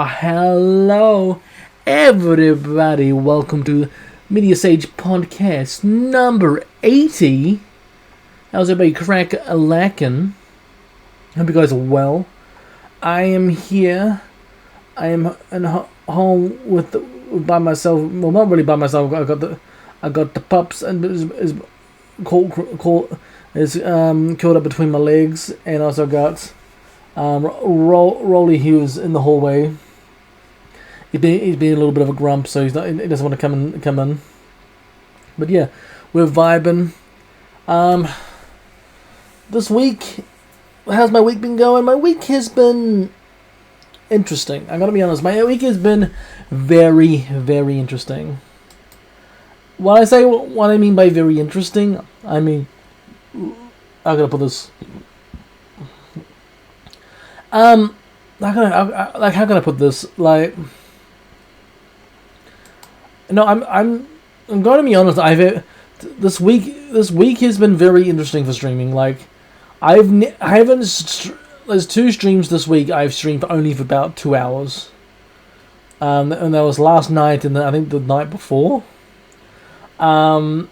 Hello everybody. Welcome to Mediasage podcast number 80. How's everybody crack-a-lackin'? Hope you guys are well. I am here. I am in home by myself. Well, not really by myself. I got the pups and is curled up between my legs, and also got Rolly Hughes in the hallway. He's been a little bit of a grump, so he doesn't want to come in. But yeah, we're vibing. This week, how's my week been going? My week has been interesting. I gotta be honest. My week has been very, very interesting. What I mean by very interesting, I mean, I gotta put this. How can I put this? Like, no, I'm going to be honest. This week has been very interesting for streaming. Like, I haven't. There's 2 streams this week I've streamed only for about 2 hours. And that was last night and I think the night before. I'm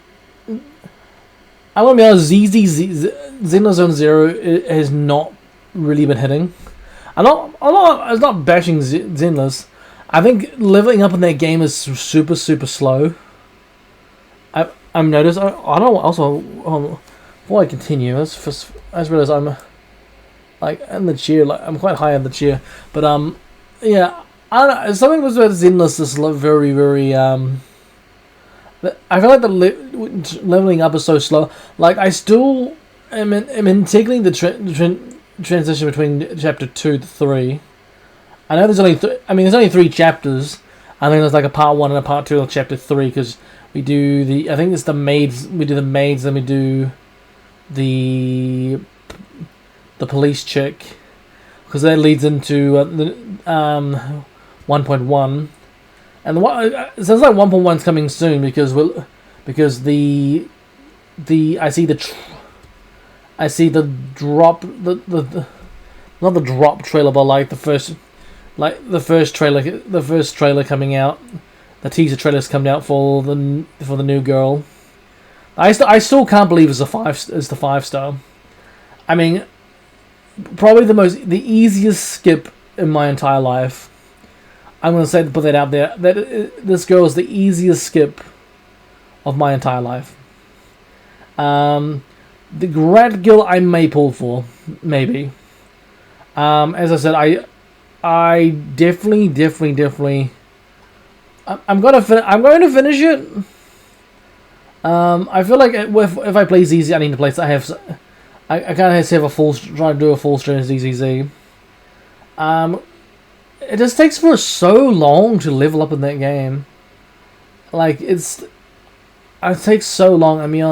gonna be honest. Xenozone Zero has not really been hitting. I'm not bashing Zenless. I think leveling up in that game is super slow. I've noticed. I don't know. Also, before I continue, I just realized I'm like in the chair. Like I'm quite high in the chair. But yeah. I don't know. Something was about Zenless is very I feel like the leveling up is so slow. Like I still am tackling the transition between chapter 2 to 3. I know there's only there's only 3 chapters. I think there's like a part 1 and a part 2 of chapter 3 because we do I think it's the maids. We do the maids, then we do the police chick because that leads into the 1.1. And it sounds like 1.1's coming soon because I see the drop not the drop trailer, but like the first trailer coming out. The teaser trailer's coming out for the new girl. I still can't believe it's the 5-star. I mean, probably the easiest skip in my entire life. I'm gonna put that out there. That this girl is the easiest skip of my entire life. The grad girl I may pull for, maybe. As I said, I definitely. I'm going to finish it. I feel like if I play ZZ, I need to play. I kind of have to try to do a full stream of ZZZ. It just takes for so long to level up in that game. Like it takes so long. I mean,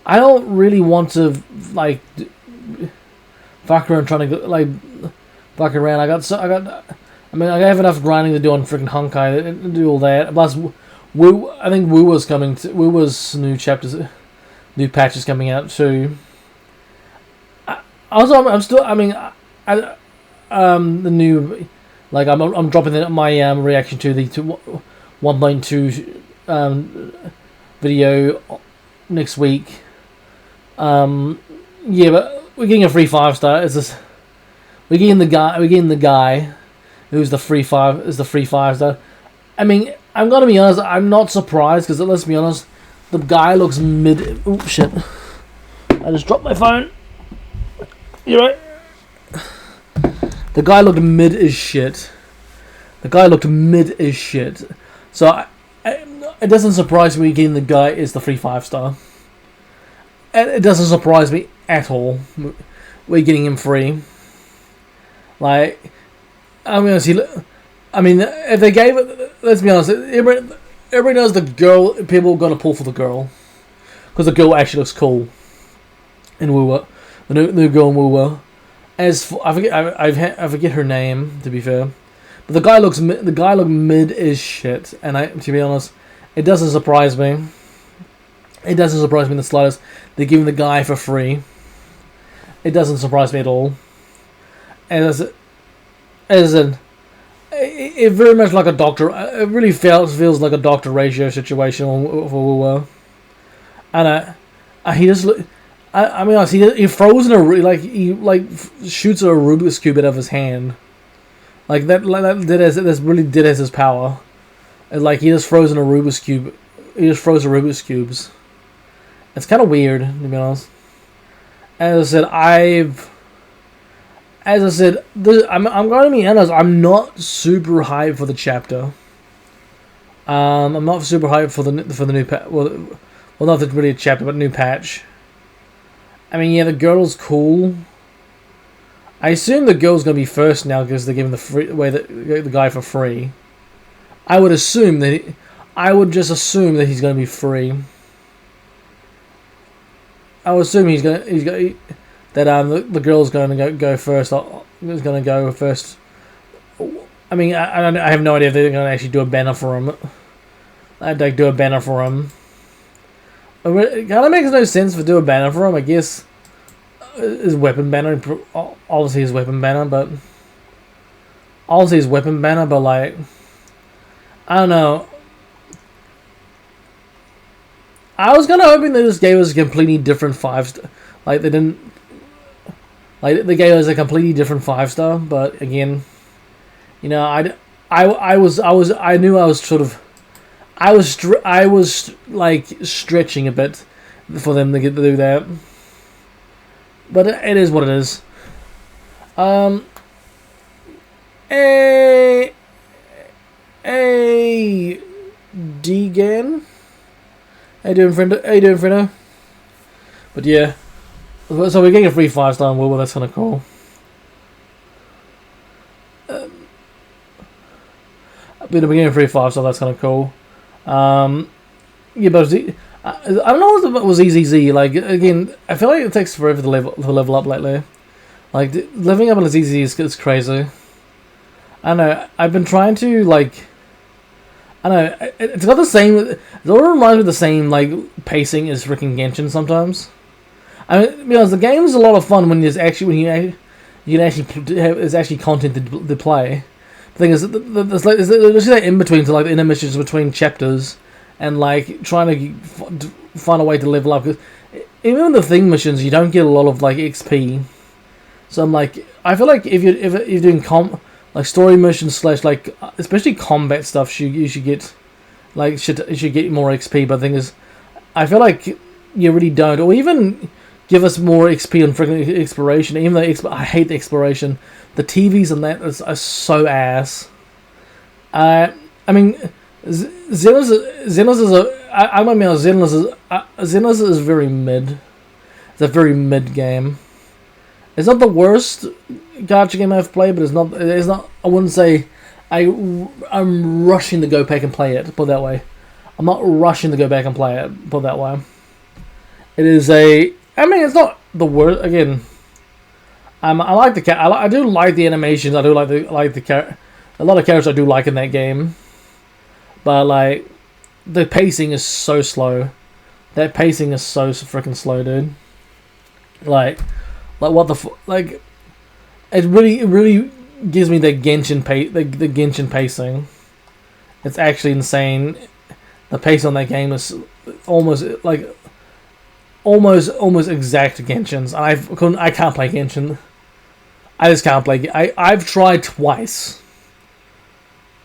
I don't really want to like fuck around trying to fuck around. I have enough grinding to do on freaking Honkai to do all that. Plus, I think Wuwa's coming. Wuwa's new patches coming out too. I'm still. The new. Like I'm dropping my reaction to the 1.2 video next week. Yeah, but we're getting a free 5-star. We're getting the guy who's the free 5-star. I mean, I'm gonna be honest. I'm not surprised because let's be honest, the guy looks mid. Oh shit! I just dropped my phone. You right? The guy looked mid as shit. So it doesn't surprise me getting the guy is the free 5-star. And it doesn't surprise me at all. We're getting him free. Like, I'm gonna see. I mean, if they gave it, let's be honest. Everybody knows the girl. People are gonna pull for the girl because the girl actually looks cool. In Wuwa, the new girl in Wuwa. I forget her name, to be fair, but the guy looked mid as shit, and to be honest, it doesn't surprise me. It doesn't surprise me in the slightest. They're giving the guy for free. It doesn't surprise me at all. As in, it very much like a doctor. It really feels like a doctor ratio situation for and he just. I mean, he throws in he shoots a Rubik's cube out of his hand, that's really did as his power. And like he just throws in a Rubik's cube. He just throws a Rubik's cubes. It's kind of weird, to be honest. As I said, I'm going to be honest. I'm not super hyped for the chapter. I'm not super hyped for the new patch. Well, not really a chapter, but new patch. I mean, yeah, the girl's cool. I assume the girl's gonna be first now because they're giving the guy for free. I would just assume that he's gonna be free. I would assume the girl's going to go first. Is going to go first. I mean, I have no idea if they're going to actually do a banner for him. I'd like do a banner for him. It kind of makes no sense to do a banner for him. I guess his weapon banner, obviously his weapon banner, but like I don't know. I was kind of hoping that this game was a completely different 5-star. Like they didn't. Like the game was a completely different 5-star, but again, you know, I knew I was sort of. I was like stretching a bit for them to get to do that, but it is what it is. Degan. How you doing, friendo? But yeah, so we're getting a free 5-star on Wilbur. That's kind of cool. But we're getting a free 5-star. That's kind of cool. Yeah, but I don't know if it was EZZ. Like again, I feel like it takes forever to level up lately. Like leveling up on EZZ is crazy. I don't know. I've been trying to like. I don't know. It's got the same. It all reminds me of the same like pacing as freaking Genshin sometimes. I mean, because the game is a lot of fun when there's actually there's actually content to play. The thing is, there's that in between, to like the intermissions between chapters, and like trying to find a way to level up. Because even in the thing missions, you don't get a lot of like XP. So I'm like, I feel like if you're doing like story missions / like especially combat stuff, you should get you should get more XP. But the thing is, I feel like you really don't, or even give us more XP on freaking exploration. Even though I hate the exploration, the TVs on that are so ass. I mean, Xenos is very mid. It's a very mid game. It's not the worst gacha game I've played, but it's not. I wouldn't say I'm rushing to go back and play it. Put it that way. I'm not rushing to go back and play it. Put it that way. It is a. I mean, it's not the worst. Again, I like the I do like the animations. I do like the a lot of characters I do like in that game, but like the pacing is so slow. That pacing is so freaking slow, dude. Like what the like. It really gives me the Genshin the Genshin pacing. It's actually insane. The pace on that game is almost exact Genshin's. I can't play Genshin. I just can't play. I've tried twice.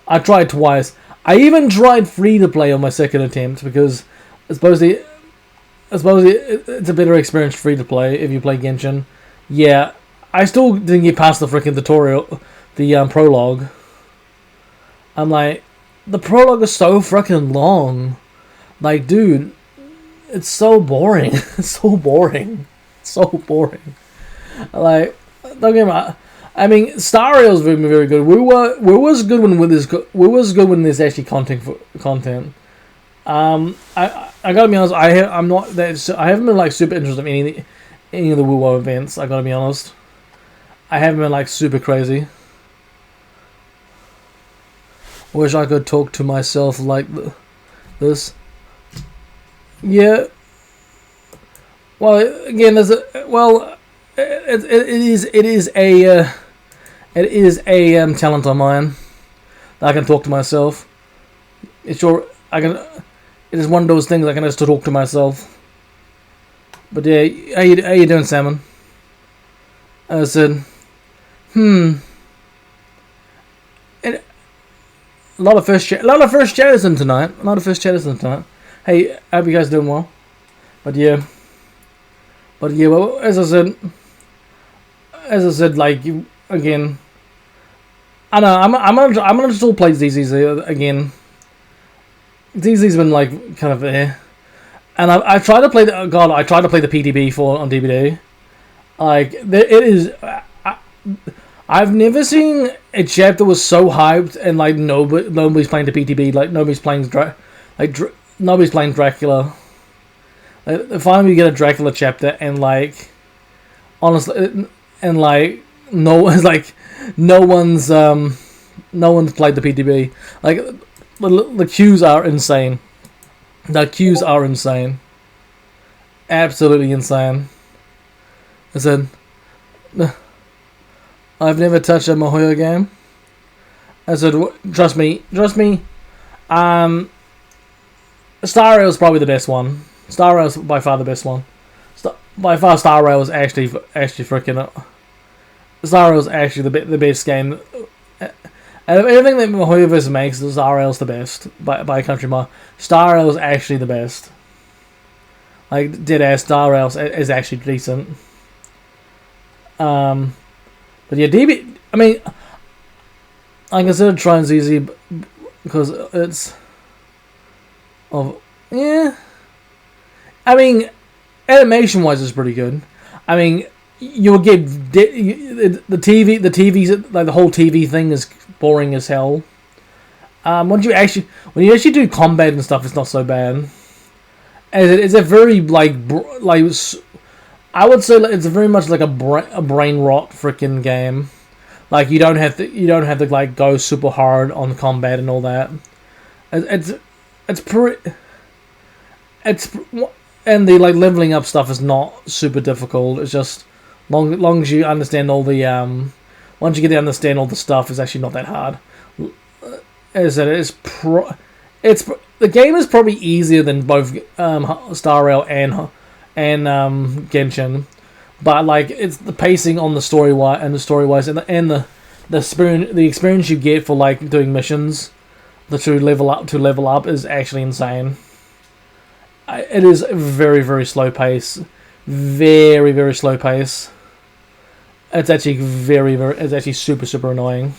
I even tried free to play on my second attempt because supposedly it's a better experience free to play if you play Genshin. Yeah, I still didn't get past the freaking tutorial, the prologue. I'm like, the prologue is so freaking long. Like, dude, it's so boring. It's so boring. Like, don't get me wrong. I mean, Star Rail's very, very good. We was good when there's actually content. I gotta be honest. I haven't been like super interested in any of the WoW events. I gotta be honest. I haven't been like super crazy. Wish I could talk to myself like this. Yeah. Well, again, it is a talent of mine. that I can talk to myself. It's sure I can. It is one of those things I can just talk to myself. But yeah, how you doing, Salmon? I said, And a lot of first chatters in tonight. Hey, I hope you guys doing well. But yeah, well, as I said, like again, I know I'm gonna still play ZZ's again. ZZ's been like kind of there, and I tried to play the PTB on DVD. Like it is, I've never seen a chapter was so hyped and like nobody's playing the PTB, like nobody's playing nobody's playing Dracula. Like, finally we get a Dracula chapter and like honestly and like no one's played the PTB. Like the queues are insane. The queues are insane. Absolutely insane. I said, I've never touched a Mahoya game. I said, trust me. Star Rail is probably the best one. Star Rail is by far the best one. By far, Star Rail is actually freaking. Star Rail is actually the best game. Out of everything that Mahoyaverse makes, Star Rail is the best by a country mile. Star Rail is actually the best. Like deadass, Star Rail is actually decent. But yeah, DB. I mean, I consider trying ZZ because it's. Yeah. I mean, animation wise, it's pretty good. I mean, you'll get the TV's like the whole TV thing is boring as hell. When you actually do combat and stuff, it's not so bad. It's a very like I would say it's very much like a brain rot freaking game. Like you don't have to like go super hard on combat and all that. It's and the like leveling up stuff is not super difficult. It's just long as you understand all the once you get to understand all the stuff, it's actually not that hard. As the game is probably easier than both Star Rail and Genshin, but like it's the pacing on the story wise and the experience you get for like doing missions, to level up is actually insane. It is very, very slow pace, very, very slow pace. It's actually it's actually super, super annoying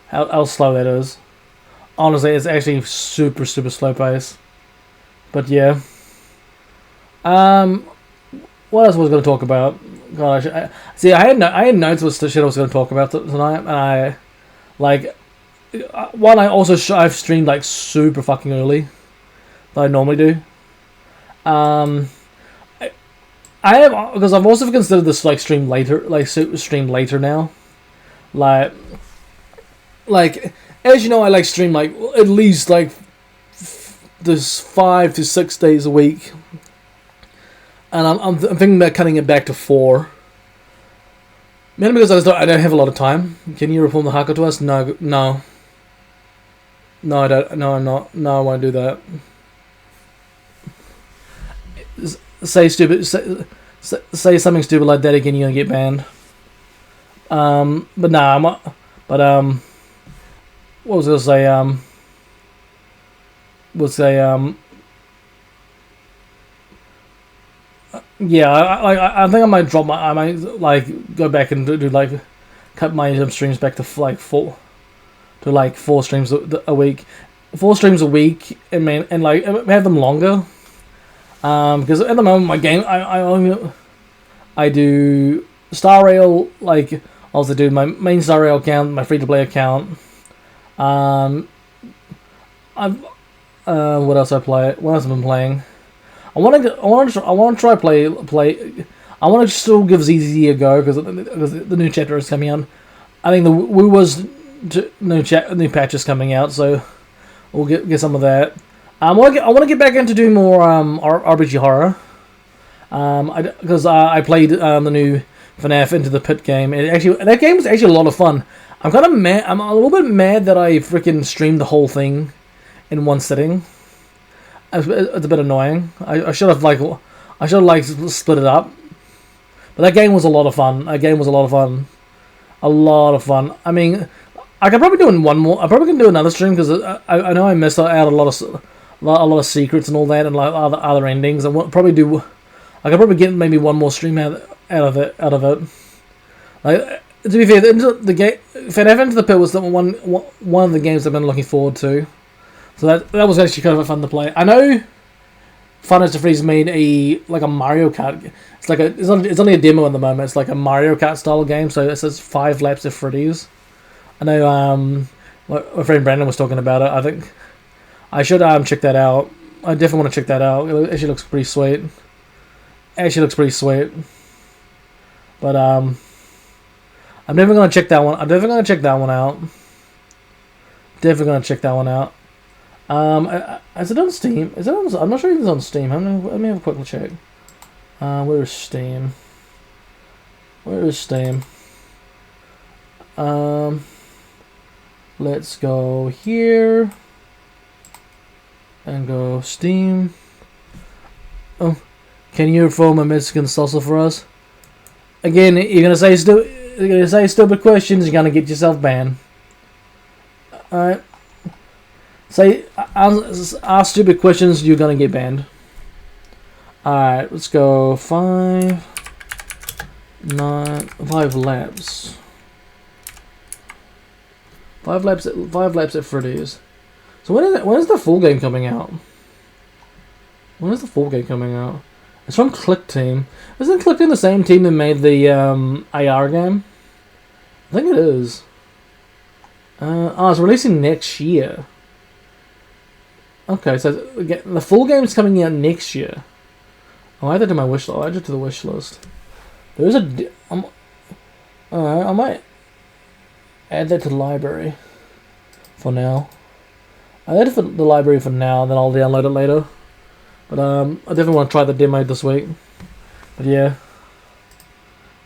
how slow that is. Honestly, it's actually super, super slow pace. But yeah. What else was I going to talk about? Gosh, I had notes what shit I was going to talk about tonight, and I like one. I've streamed like super fucking early, that I normally do. I have because I've also considered this like stream later now, like as you know, I like stream like at least like this 5 to 6 days a week. And I'm thinking about cutting it back to 4. Mainly because I don't have a lot of time. Can you reform the haka to us? No, I don't. No, I'm not. No, I won't do that. Say something stupid like that again, you're gonna get banned. But nah, what was I gonna say? Yeah, I think I might I might like go back and do like cut my streams back to like 4 streams a week, 4 streams a week, and like have them longer. Because at the moment my game I do Star Rail, like I also do my main Star Rail account, my free to play account. What else I play? What else have I been playing? I want to try play. I want to still give ZZ a go because the new chapter is coming out. I think the new patch is coming out, so we'll get some of that. I want to get back into doing more RPG horror. Because I played the new FNAF Into the Pit game. That game was actually a lot of fun. I'm kind of mad. I'm a little bit mad that I freaking streamed the whole thing in one sitting. It's a bit annoying. I should have split it up. But that game was a lot of fun. A lot of fun. I mean, I could probably do in one more. I probably can do another stream because I know I missed out a lot of secrets and all that and like other endings. I could probably get maybe one more stream out of it. Like, to be fair, the game Final Into the Pit was one of the games I've been looking forward to. So that was actually kind of fun to play. I know Final Fantasy Freeze made a Mario Kart. It's only a demo at the moment. It's like a Mario Kart style game. So it says 5 laps of Freddy's. I know my friend Brandon was talking about it. I think I should check that out. I definitely want to check that out. It actually looks pretty sweet. But I'm never gonna check that one. I'm definitely gonna check that one out. Is it on Steam? I'm not sure if it's on Steam. Let me have a quick check. Where is Steam? Let's go here and go Steam. Oh, can you form a Mexican salsa for us? Again, you're gonna say stupid questions. You're gonna get yourself banned. Alright. Ask stupid questions. You're gonna get banned. Alright, let's go 5 laps. 5 laps at Freddy's. So when is the full game coming out? It's from Click Team. Isn't Click Team the same team that made the AR game? I think it is. It's releasing next year. Okay, so the full game is coming out next year. I'll add that to my wish list. I'll add it to the wish list. There's I might add that to the library for now. I'll add it to the library for now, then I'll download it later. But I definitely want to try the demo this week. But yeah.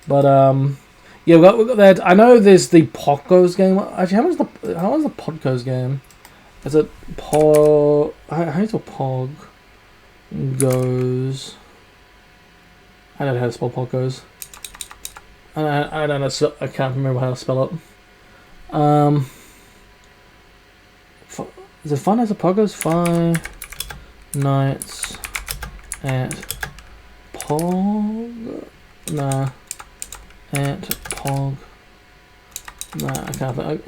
Yeah, we got that. I know there's the Podgoes game. Actually, how is the Podgoes game? Is it Pog? How do you spell Pog? Goes. I don't know how to spell Podgoes. I don't know. I can't remember how to spell it. Is it fun as a Podgoes? 5 nights at Pog. Nah. At Pog. Nah, I can't think.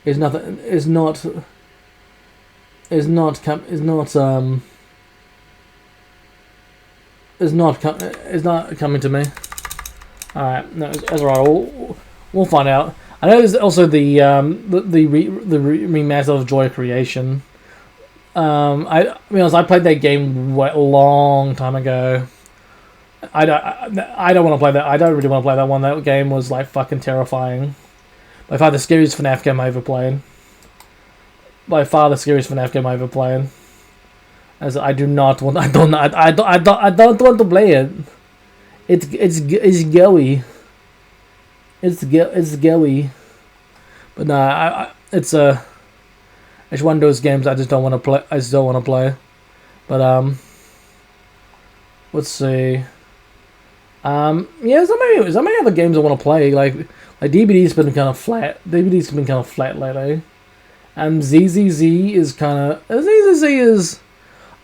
It's nothing. It's not coming to me. Alright, no, it's alright. We'll find out. I know there's also the remaster of Joy Creation. I played that game a long time ago. I don't want to play that. I don't really want to play that one. That game was like fucking terrifying. By far the scariest FNAF game I ever played. As I don't want to play it. It's goey. It's goey. But nah, it's one of those games I just don't want to play. But let's see. Yeah, there's not many other games I want to play. Like DBD's been kind of flat. DBD's been kind of flat lately. ZZZ is kind of ZZZ is.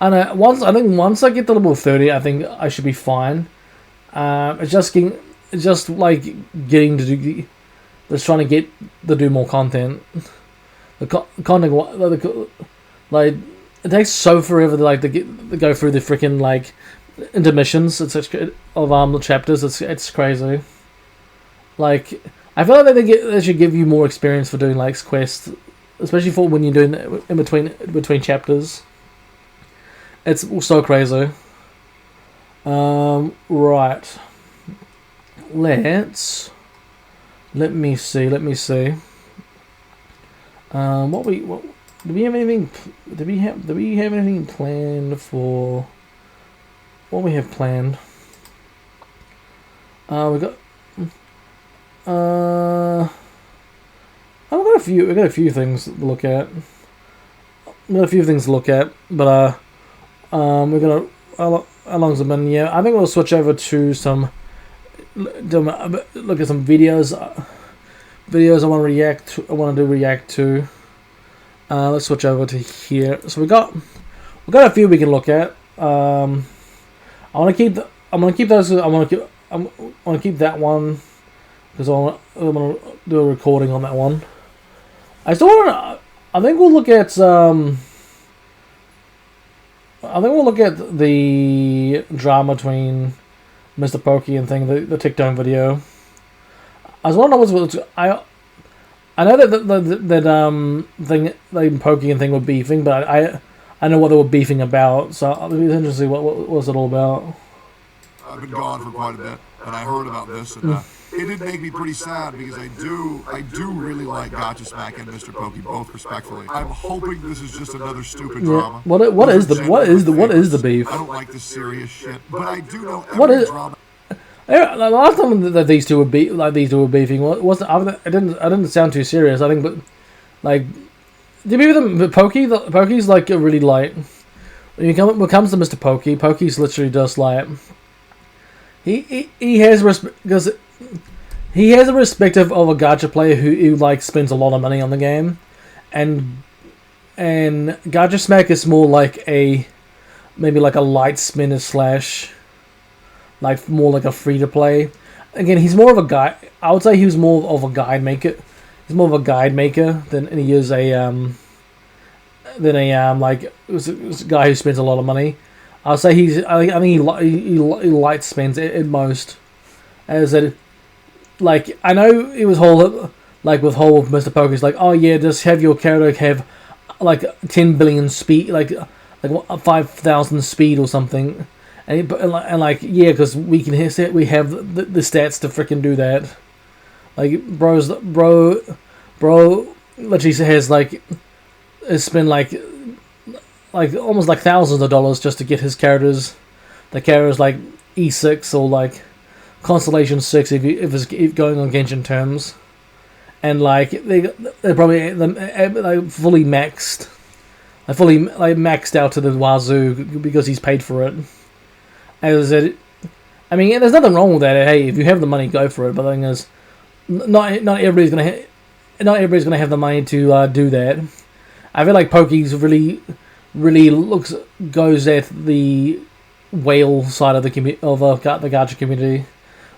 I know. Once I get to level 30, I think I should be fine. It's just trying to get to do more content. The content, like, it takes so forever to go through the freaking like intermissions. It's such of the chapters. It's crazy. Like, I feel like they should give you more experience for doing like quests, especially for when you're doing it in between chapters. It's so crazy. Right. Let me see. Do we have anything planned for what we have planned? We got got a few things to look at. But we're gonna how long's it been? Yeah, I think we'll switch over to some look at some videos. Videos I want to react to. Let's switch over to here. So we got a few we can look at. I'm gonna keep those. I want to keep that one because I want to do a recording on that one. I still want to. I think we'll look at the drama between Mr. Pokey and the TikTok video. I was wondering I know that thing, like Pokey and thing were beefing, but I know what they were beefing about. So it'll be interesting. What was it all about? I've been gone for quite a bit, and I heard about this, and it did make me pretty sad because I do really like Gotcha Smack and Mr. Pokey, both respectfully. I'm hoping this is just another stupid drama. What is the beef? I don't like this serious shit, but I do know every drama. The last time that these two were beefing, I didn't sound too serious. I think, but like, do you beef with them? Pokey's like a really light. When it comes to Mr. Pokey, Pokey's literally just like he has because he has a perspective of a gacha player who like spends a lot of money on the game, and Gacha Smack is more like maybe like a light spinner / like more like a free to play. Again, he's more of a guy. I would say he was more of a guide maker. He's more of a guide maker than he is a guy who spends a lot of money. I'll say I think he light spends it most. As it, like, I know it was whole like with Mr. Poker's like, oh yeah, just have your character have like 10 billion speed, like 5,000 speed or something. And like, yeah, because we have the stats to freaking do that. Like, bro literally has spent like almost like thousands of dollars just to get his characters. The characters like E6 or like Constellation 6 if going on Genshin terms, and like they're probably fully maxed, maxed out to the wazoo because he's paid for it. As it, I mean, there's nothing wrong with that. Hey, if you have the money, go for it. But the thing is, not everybody's gonna have the money to do that. I feel like Pokey's really goes at the whale side of the gacha community,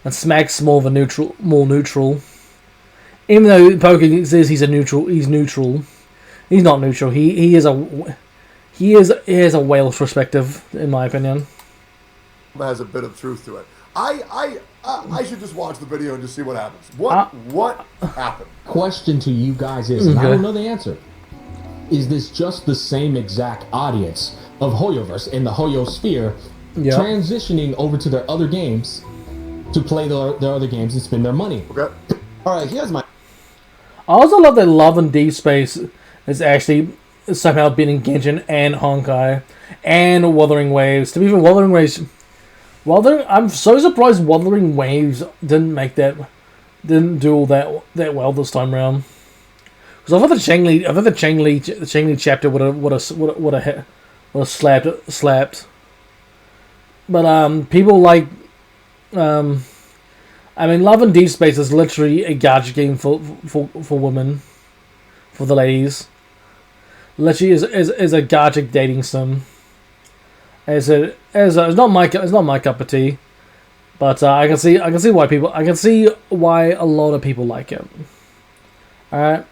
and Smack's more neutral. Even though Pokey says he's neutral. He's not neutral. He has a whale perspective, in my opinion. Has a bit of truth to it. I should just watch the video and just see what happens. What happened? Question to you guys is, and I don't know the answer, is this just the same exact audience of Hoyoverse in the Hoyo sphere transitioning over to their other games to play their other games and spend their money? Okay. Alright, here's my... I also love that Love and Deep Space is actually somehow beating Genshin and Honkai and Wuthering Waves. To be even Wuthering Waves... I'm so surprised Wuthering Waves didn't do all that well this time around. Because I thought the Changli chapter would have slapped. But people like I mean, Love and Deep Space is literally a gacha game for women, for the ladies. Literally is a gacha dating sim. It's not my cup of tea, but I can see why a lot of people like it. All right,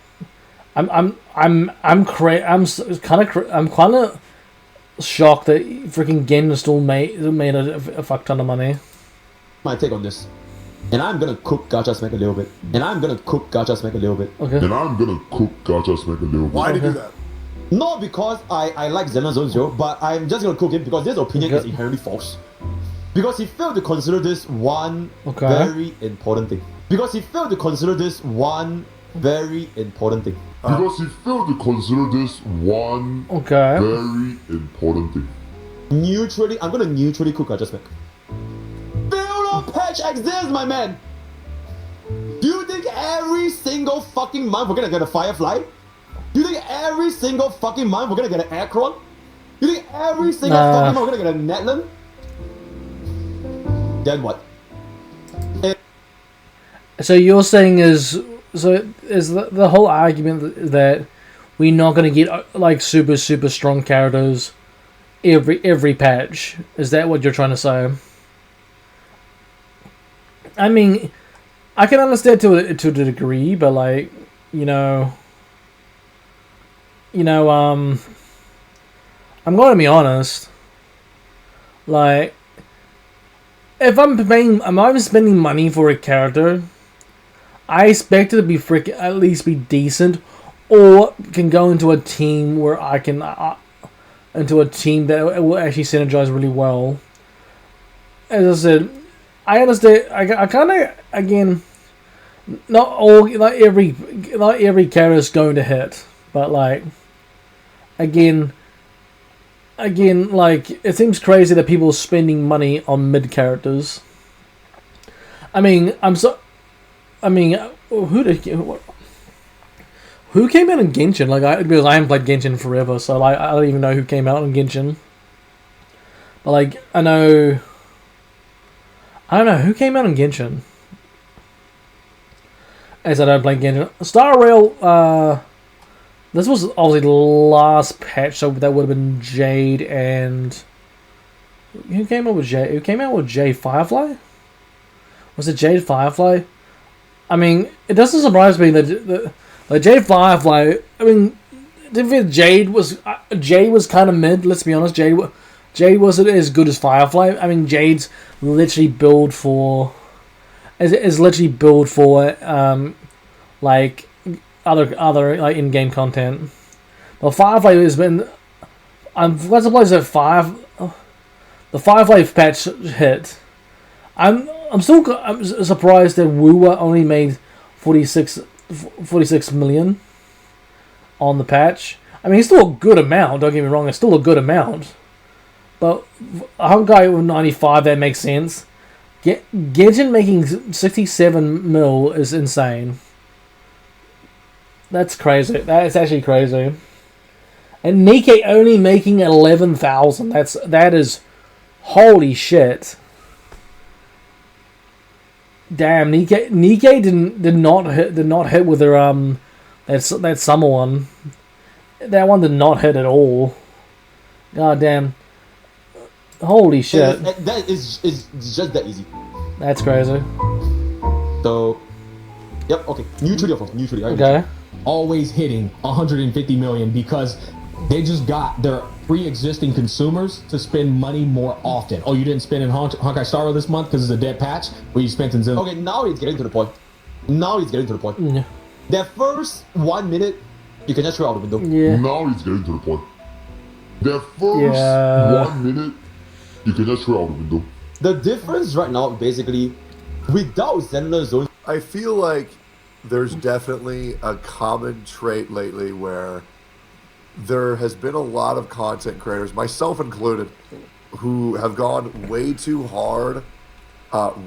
I'm kind of shocked that freaking Gen still made a fuck ton of money. My take on this, and I'm gonna cook Gacha Smack a little bit, Okay. And I'm gonna cook Gacha Smack a little bit. Why do you do that? Not because I like Zenless Zone Zero, but I'm just gonna cook him because this opinion is inherently false. Because he failed to consider this one very important thing. Neutrally, I'm gonna neutrally cook Gacha Smack. Patch exists, my man. Do you think every single fucking month we're gonna get a Firefly? You think every single fucking month we're gonna get an Akron? You think every single fucking month we're gonna get a Netland? Then what? So you're saying is the whole argument that we're not gonna get like super strong characters every patch? Is that what you're trying to say? I mean, I can understand to a degree, but like, I'm going to be honest. Like, if I'm spending money for a character, I expect it to be at least be decent, or can go into a team where I can into a team that will actually synergize really well. As I said, I understand. I kind of, again, not every character is going to hit, but like, again, like, it seems crazy that people are spending money on mid characters. I mean, who came out in Genshin? Like, because I haven't played Genshin forever, so like, I don't even know who came out in Genshin. But like, I don't know who came out in Genshin. As I don't play Genshin. Star Rail, this was obviously the last patch, so that would have been Jade and... Who came out with Jade? Who came out with Jade Firefly? Was it Jade Firefly? I mean, it doesn't surprise me that Jade Firefly... I mean, Jade was kind of mid, let's be honest. Jade wasn't as good as Firefly. I mean, Jade's literally built for... Is literally built for, like... other like in-game content. Well, Firefly has been... I'm surprised that the Firefly patch hit. I'm surprised that Woowa only made 46 million on the patch. I mean, it's still a good amount, don't get me wrong, it's still a good amount. But Honkai with 95, that makes sense. Genshin making 67 mil is insane. That's crazy. That is actually crazy. And Nikkei only making 11,000. That is holy shit. Damn, Nikkei did not hit with their that summer one. That one did not hit at all. God damn. Holy shit. That is just that easy. That's crazy. So, yep, okay. Neutrally. Okay. Always hitting 150 million because they just got their pre-existing consumers to spend money more often. Oh, you didn't spend in Honkai Star Rail this month because it's a dead patch? Well, you spent in Zen. Okay, now he's getting to the point. Yeah. That first 1 minute, you can just throw out the window. Yeah. Now he's getting to the point. That first 1 minute, you can just throw out the window. The difference right now, basically, without Zenler Zone... I feel like there's definitely a common trait lately where there has been a lot of content creators, myself included, who have gone way too hard,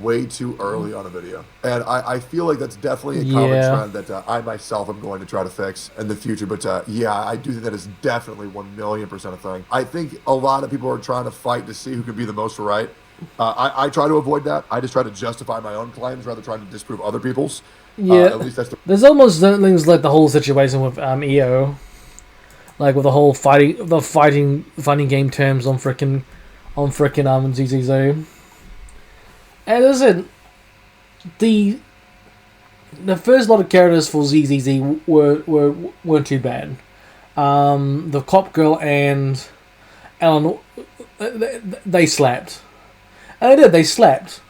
way too early on a video. And I feel like that's definitely a common trend that I myself am going to try to fix in the future. But yeah, I do think that is definitely 1,000,000% a thing. I think a lot of people are trying to fight to see who can be the most right. I try to avoid that. I just try to justify my own claims rather than trying to disprove other people's. Yeah, at least that's there's almost things like the whole situation with EO, like with the whole fighting game terms on frickin' ZZZ. And as I said, the first lot of characters for ZZZ weren't too bad. The cop girl and Ellen, they slapped. And they slapped.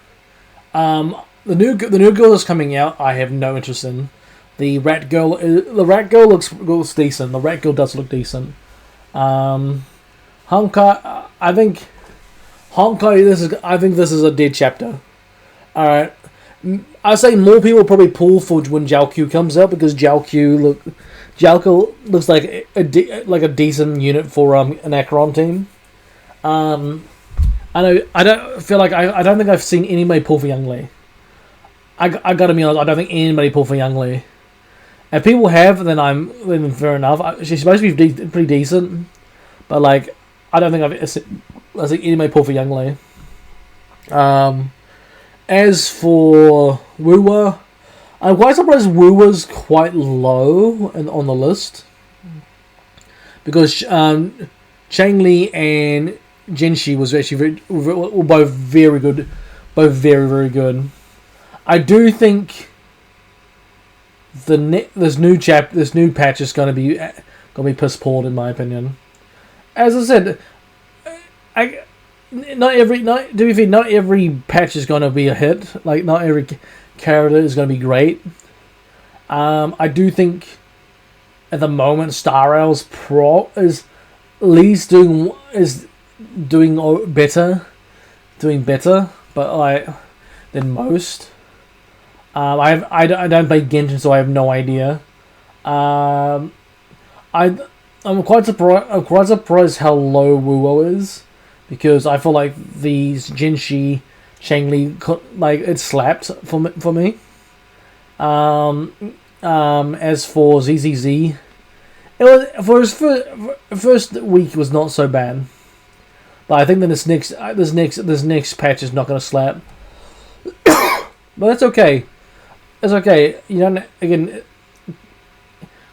The new girl that's coming out, I have no interest in. The rat girl looks decent. The rat girl does look decent. Honkai, I think this is a dead chapter. Alright. I say more people probably pull for when Jiaoqiu comes out because Jiaoqiu looks like a decent unit for an Acheron team. I don't think I've seen anybody pull for Young Lee. I gotta be honest. I don't think anybody pulled for Young Lee. If people have, then fair enough. She's supposed to be pretty decent, but like I don't think I think anybody pulled for Young Lee. As for Woowa, I'm quite surprised Woowa's quite low on the list because Chang Li and Jinshi was actually were both very good, both very, very good. I do think this new patch is gonna be piss poor in my opinion. As I said, not every patch is gonna be a hit. Like not every character is gonna be great. I do think at the moment Star Rail's Pro is at least doing better, but like than most. I don't play Genshin, so I have no idea. I'm quite surprised how low Wuo is, because I feel like these Jinshi, Changli, like it slapped for me. As for ZZZ, it was for his first week was not so bad, but I think that this next patch is not going to slap. But that's okay. It's okay. You know, again,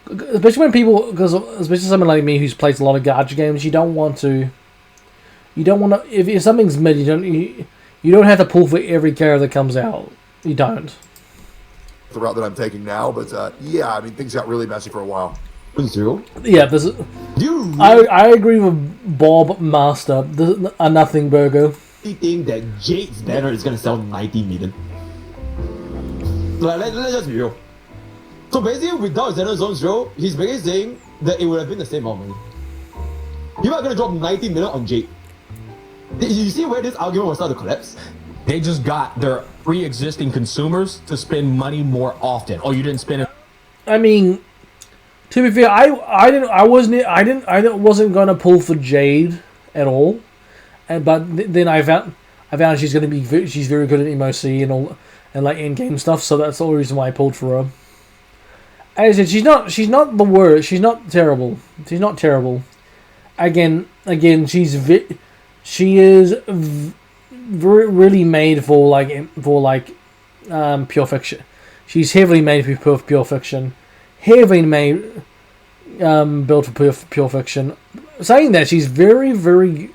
especially when people, especially someone like me who's plays a lot of gacha games, you don't want to. If something's mid, you don't have to pull for every character that comes out. You don't. The route that I'm taking now, but yeah, I mean things got really messy for a while. Yeah, I agree with Bob Master. A nothing burger. I think that Jade's banner is gonna sell 90 million. Let's just be real. So basically, without Xeno Zone Zero, he's basically saying that it would have been the same amount of money. People are gonna drop 90 million on Jade. You see where this argument will start to collapse? They just got their pre-existing consumers to spend money more often. Oh, you didn't spend it. I mean, to be fair, I wasn't gonna pull for Jade at all, but then I found she's very good at MOC and all and like in game stuff, so that's the only reason why I pulled for her. As I said, she's not the worst. She's not terrible. She's not terrible. Again, she is really made for pure fiction. She's heavily made for pure fiction. Heavily made built for pure fiction. Saying that, she's very, very.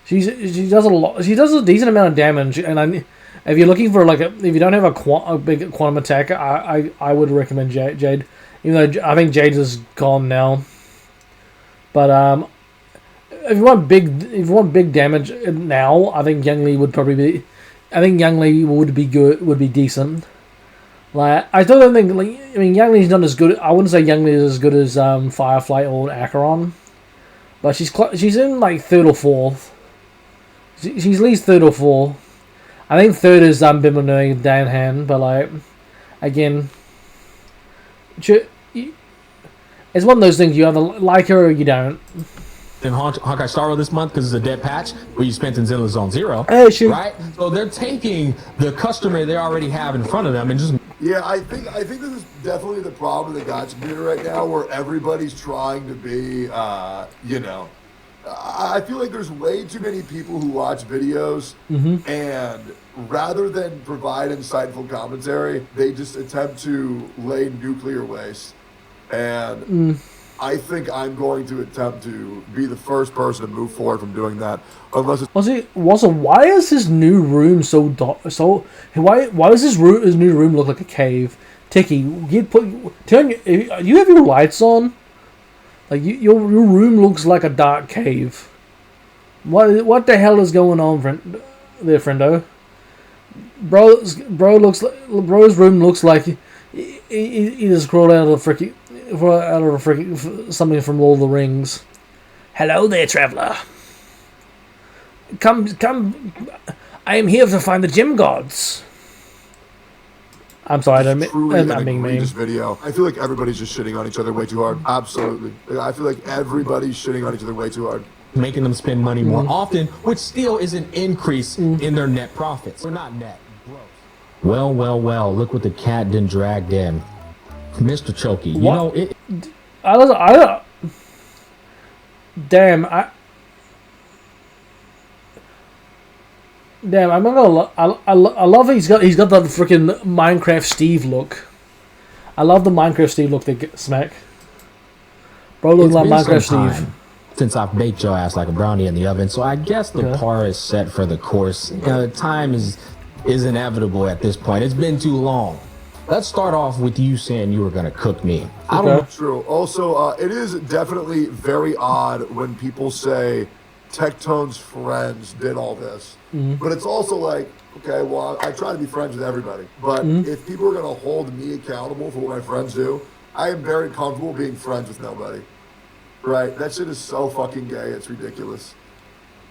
She does a lot. She does a decent amount of damage, and if you're looking for if you don't have a big quantum attack, I would recommend Jade. Even though I think Jade is gone now, but if you want big damage now, I think Young Lee would probably be. I think Young Lee would be good. Would be decent. Like I still don't think. I mean, Young Lee's not as good. I wouldn't say Young Lee is as good as Firefly or Acheron, but she's in like third or fourth. She's at least third or fourth. I think third is Bimbo Danhan, but like again, it's one of those things you either like her or you don't. In Honkai Star Rail this month because it's a dead patch where you spent in Xeno Zone Zero, right? So they're taking the customer they already have in front of them and just. Yeah, I think this is definitely the problem in the gacha community right now, where everybody's trying to be, I feel like there's way too many people who watch videos, and rather than provide insightful commentary, they just attempt to lay nuclear waste. And I think I'm going to attempt to be the first person to move forward from doing that, unless it's... Why is his new room so dark? Why does his new room look like a cave? Tiki, you have your lights on? Like your room looks like a dark cave. What the hell is going on, there, friendo? Bro's room looks like he just crawled out of something from Lord of the Rings. Hello there, traveler. Come. I am here to find the gem gods. I'm sorry, I'm being mean. This video. I feel like everybody's just shitting on each other way too hard. Absolutely. I feel like everybody's shitting on each other way too hard. Making them spend money more often, which still is an increase in their net profits. They're not net, gross. Well, look what the cat done dragged in. Mr. Chokey, you What? know, it. Damn, I'm not gonna. I love he's got that freaking Minecraft Steve look. I love the Minecraft Steve look they smack. Bro, look like Minecraft Steve. Since I've baked your ass like a brownie in the oven, so I guess the par is set for the course. Time is inevitable at this point. It's been too long. Let's start off with you saying you were gonna cook me. I don't know. True. Also, it is definitely very odd when people say Tectone's friends did all this. But it's also like, okay, well, I try to be friends with everybody. But if people are going to hold me accountable for what my friends do, I am very comfortable being friends with nobody. Right? That shit is so fucking gay. It's ridiculous.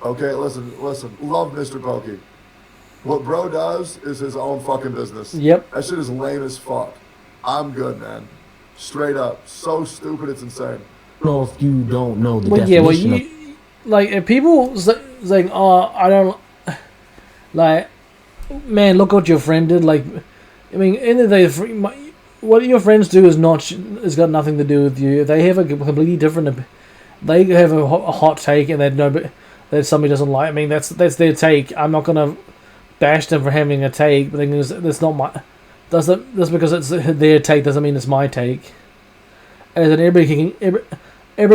Okay, listen. Love Mr. Pokey. What bro does is his own fucking business. Yep. That shit is lame as fuck. I'm good, man. Straight up. So stupid, it's insane. I don't know if you don't know the definition of... Like, if people saying, oh, I don't... Like, man, look what your friend did. Like, I mean, in the day, what your friends do is got nothing to do with you. They have a completely different... They have a hot take and that somebody doesn't like. I mean, that's their take. I'm not gonna bash them for having a take, but that's not my... Just because it's their take doesn't mean it's my take. And everybody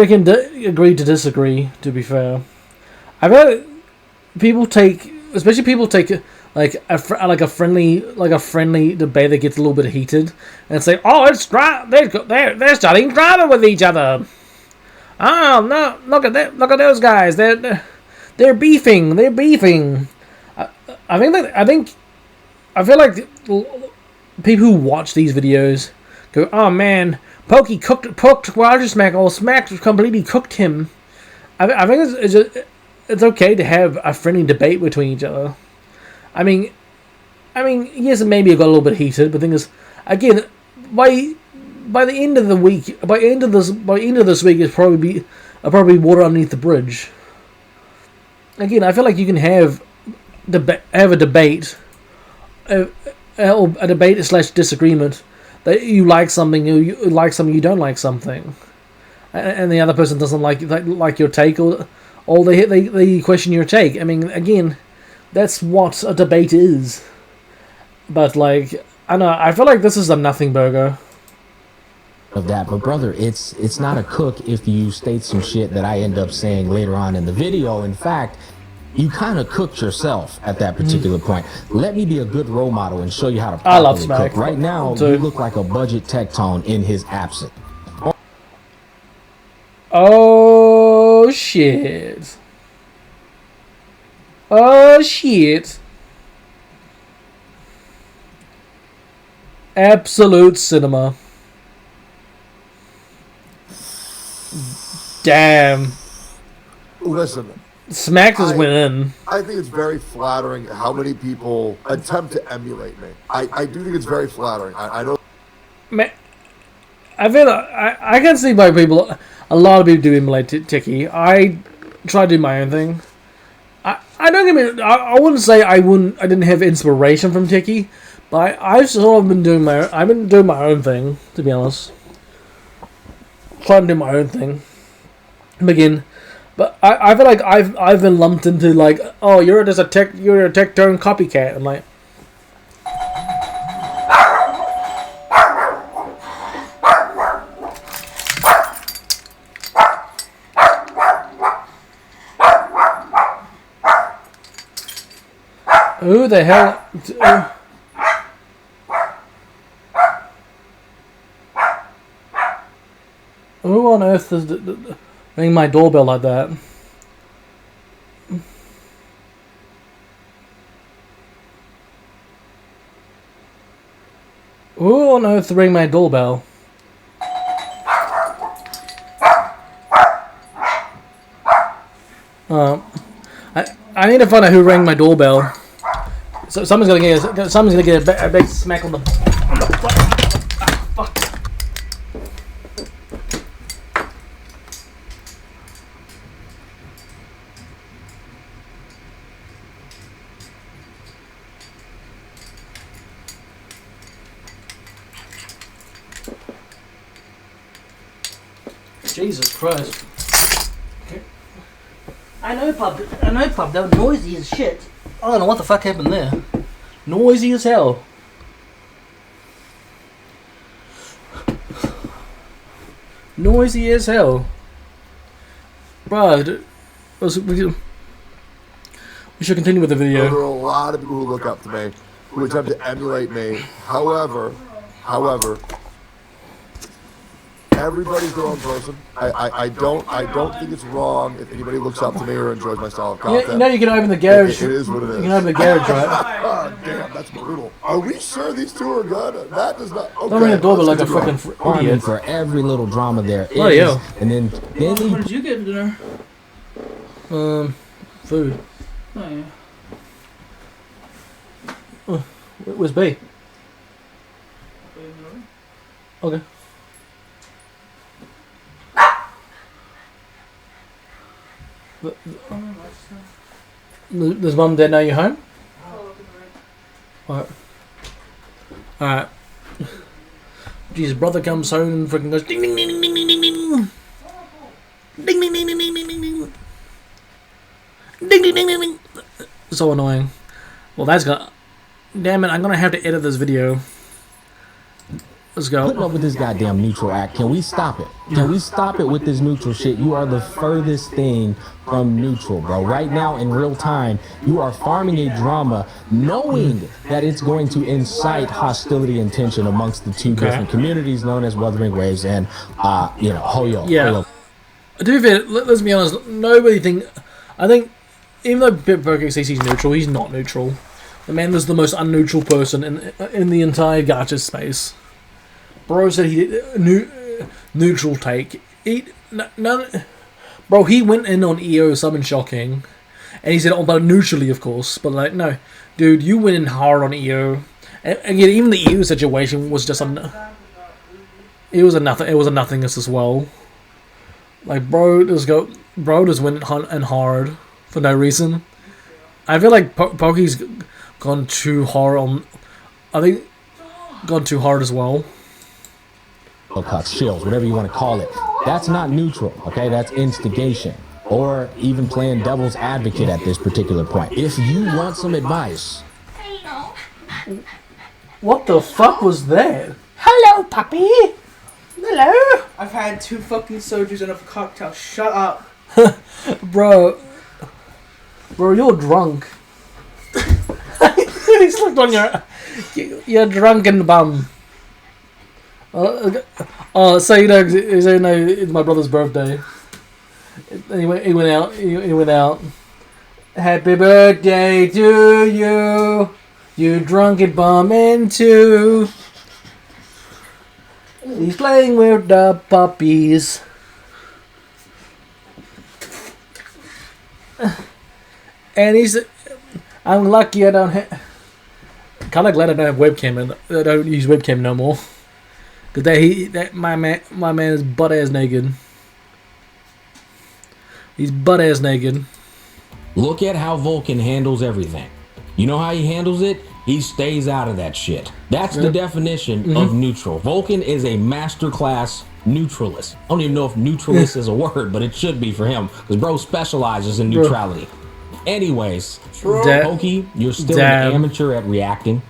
can agree to disagree, to be fair. I've heard people take like a friendly debate that gets a little bit heated, and say, "Oh, it's they're starting drama with each other. Oh no, look at those guys. They're beefing. I feel like people who watch these videos go, "Oh man, Pokey cooked Roger Smack. Oh, Smack completely cooked him." I think it's okay to have a friendly debate between each other. I mean, yes, maybe it got a little bit heated, but the thing is, again, by the end of the week, by end of this week, it's probably water underneath the bridge. Again, I feel like you can have a debate, a debate / disagreement. That you like something, you don't like something, and the other person doesn't like your take, or they question your take. I mean, again, that's what a debate is. But like, I don't know, I feel like this is a nothing burger. Of that, but brother, it's not a cook if you state some shit that I end up saying later on in the video. In fact, you kind of cooked yourself at that particular point. Let me be a good role model and show you how to properly cook. Right now, you look like a budget Tectone in his absence. Oh shit! Oh shit! Absolute cinema. Damn. Listen. Smack is winning. I think it's very flattering how many people attempt to emulate me. I do think it's very flattering. I don't... Man, I feel I can see why people... A lot of people do emulate Tiki. I try to do my own thing. I don't get me... I wouldn't say I didn't have inspiration from Tiki, but I've sort of been doing my own thing, to be honest. Trying to do my own thing. Begin. But I feel like I've been lumped into like, oh, you're a Tectone copycat. I'm like, who the hell? Who on earth is ring my doorbell like that? Who on earth ring my doorbell? I need to find out who rang my doorbell. So someone's gonna get a big smack on the fuck. Jesus Christ. Okay. I know, Pub. They were noisy as shit. I don't know what the fuck happened there. Noisy as hell. Noisy as hell. Bruh, we should continue with the video. There are a lot of people who look up to me, who attempt to emulate me. However, everybody's their own person. I don't think it's wrong if anybody looks up to me or enjoys my style of content. Yeah, you know you can open the garage. It is what it is. You can open the garage, right? Oh, damn, that's brutal. Are we sure these two are good? That does not. Okay, Don't ring the doorbell like a fucking idiot. For every little drama there is. Oh, yeah. And then What did you get for dinner? Food. Oh, yeah. Where's B? Okay. Does mum and dad know you're home? Alright. His brother comes home and freaking goes ding ding ding ding ding ding ding ding. Ding ding ding ding ding ding ding ding. Ding ding ding ding ding. So annoying. Well, that's got. Damn it! I'm gonna have to edit this video. Let's go. Putting up with this goddamn neutral act. Can we stop it? Can we stop it with this neutral shit? You are the furthest thing from neutral, bro. Right now, in real time, you are farming a drama knowing that it's going to incite hostility and tension amongst the two different communities known as Wuthering Waves and, Hoyo. Yeah. Hoyo. To be fair, let's be honest, nobody think. I think, even though Poke says he's neutral, he's not neutral. The man is the most unneutral person in the entire gacha space. Bro said he did neutral take. Bro, he went in on EO something shocking, and he said, "Oh, but neutrally, of course." But like, no, dude, you went in hard on EO. And again, even the EO situation was just it was a nothingness as well. Like, bro just went in hard for no reason. I feel like Poke's gone too hard on. I think gone too hard as well. Cuts, shills, whatever you want to call it. That's not neutral, okay? That's instigation. Or even playing devil's advocate at this particular point. If you want some advice. What the fuck was that? Hello, puppy. Hello. I've had 2 fucking sodas and a cocktail. Shut up. Bro, you're drunk. He slipped on your drunken bum. So it's my brother's birthday. He went out. He went out. Happy birthday to you, you drunken bum, and two. He's playing with the puppies. And I'm lucky I don't have. Kind of glad I don't have webcam and I don't use webcam no more. Cause my man is butt ass naked. He's butt ass naked. Look at how Vulcan handles everything. You know how he handles it? He stays out of that shit. That's the definition of neutral. Vulcan is a masterclass neutralist. I don't even know if neutralist is a word, but it should be for him. Because bro specializes in neutrality. Anyways, Pokey, you're still an amateur at reacting.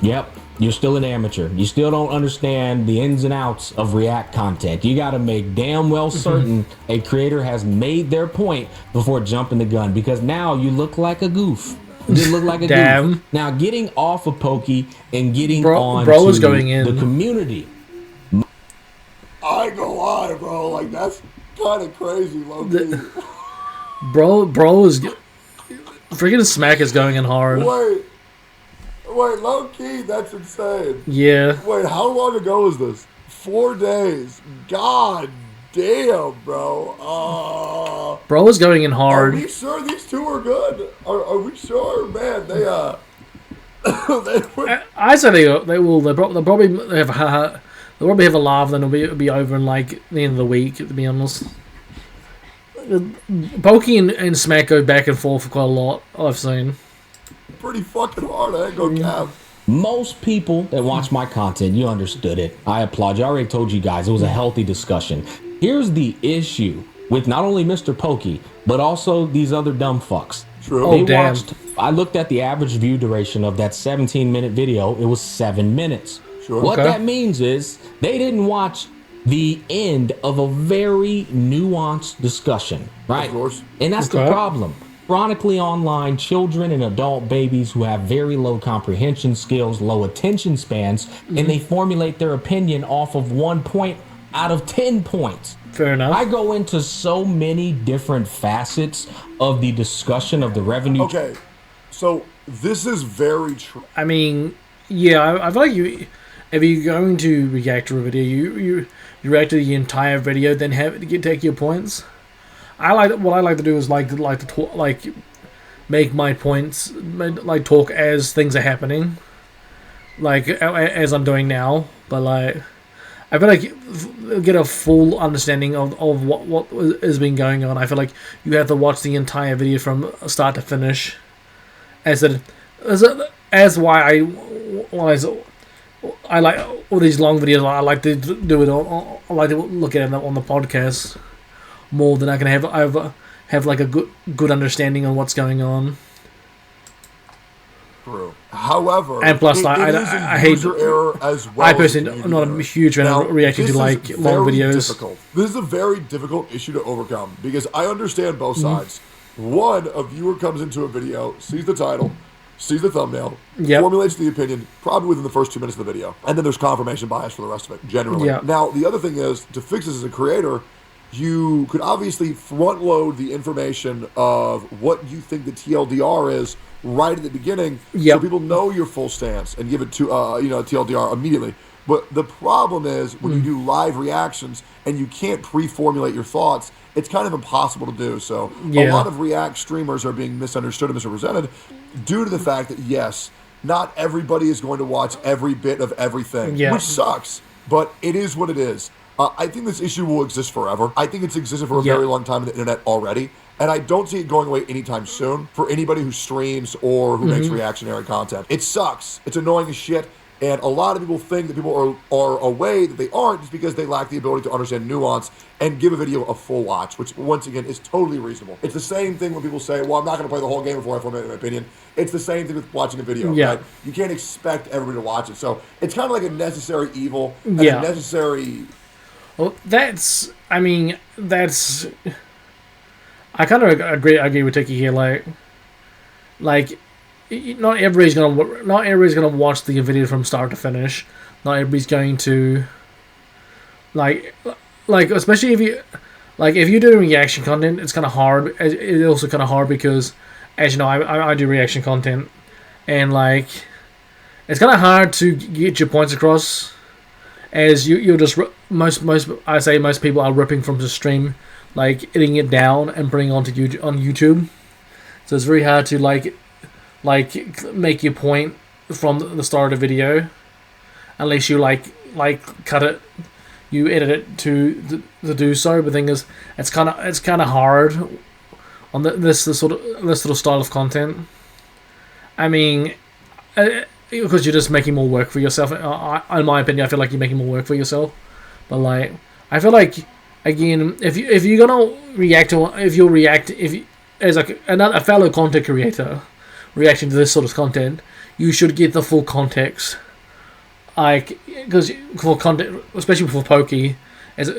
Yep, you're still an amateur. You still don't understand the ins and outs of React content. You gotta make damn well certain a creator has made their point before jumping the gun, because now you look like a goof. You just look like a goof. Now getting off of Pokey and getting on to going in. the community. I ain't gonna lie, bro. Like, that's kind of crazy, low-key. Bro is... Freaking Smack is going in hard. Wait, low-key, that's insane. Yeah. Wait, how long ago was this? 4 days. God damn, bro. Bro is going in hard. Are we sure these two are good? Are we sure? Man, they I say they will. They'll probably have a laugh. Then it'll be over in like the end of the week. To be honest, Pokey and Smack go back and forth quite a lot. I've seen. Pretty fucking hard. I ain't gonna cap. Most people that watch my content, you understood it. I applaud you. I already told you guys it was a healthy discussion. Here's the issue with not only Mr. Pokey, but also these other dumb fucks. True. Oh, damn. I looked at the average view duration of that 17-minute video. It was 7 minutes. Sure. What Okay. that means is they didn't watch the end of a very nuanced discussion, right? Of course. And that's the problem. Chronically online children and adult babies who have very low comprehension skills, low attention spans, and they formulate their opinion off of 1 point out of 10 points. Fair enough. I go into so many different facets of the discussion of the revenue. Okay, so this is very true. I mean, yeah, I feel like if you're going to react to a video, you react to the entire video, then take your points. What I like to do is like to talk, make my points, like talk as things are happening, like as I'm doing now. But like, I feel like get a full understanding of what has been going on. I feel like you have to watch the entire video from start to finish. As why I like all these long videos. I like to do it. I like to look at them on the podcast more than I can have like a good understanding on what's going on. True. However, And plus, it is a I hate user error as well. I personally as am not error. a huge fan of reacting to this like is long very videos. Difficult. This is a very difficult issue to overcome because I understand both sides. One, a viewer comes into a video, sees the title, sees the thumbnail, formulates the opinion probably within the first 2 minutes of the video, and then there's confirmation bias for the rest of it, generally. Yeah. Now, the other thing is, to fix this as a creator, you could obviously front load the information of what you think the TLDR is right at the beginning, so people know your full stance and give it to TLDR immediately. But the problem is when you do live reactions and you can't pre-formulate your thoughts, it's kind of impossible to do. So a lot of React streamers are being misunderstood and misrepresented due to the fact that, yes, not everybody is going to watch every bit of everything, which sucks, but it is what it is. I think this issue will exist forever. I think it's existed for a very long time on the internet already, and I don't see it going away anytime soon for anybody who streams or who makes reactionary content. It sucks. It's annoying as shit. And a lot of people think that people are away that they aren't just because they lack the ability to understand nuance and give a video a full watch, which, once again, is totally reasonable. It's the same thing when people say, well, I'm not going to play the whole game before I formulate my opinion. It's the same thing with watching a video. Right? You can't expect everybody to watch it. So it's kind of like a necessary evil and a necessary... Well, I kind of agree with Tiki here. Like, not everybody's gonna watch the video from start to finish. Not everybody's going to like especially if you're doing reaction content, it's kind of hard. It's also kind of hard because, as you know, I do reaction content, and like it's kind of hard to get your points across. As you're just most people are ripping from the stream, like editing it down and putting it on YouTube. So it's very hard to like make your point from the start of the video, unless you like cut it, you edit it to do so. But the thing is, it's kind of hard on this sort of style of content. I mean, because you're just making more work for yourself. In my opinion, I feel like you're making more work for yourself. But like, I feel like, again, if you're gonna react as a fellow content creator reacting to this sort of content, you should get the full context. Like, because for content, especially for Pokey, as a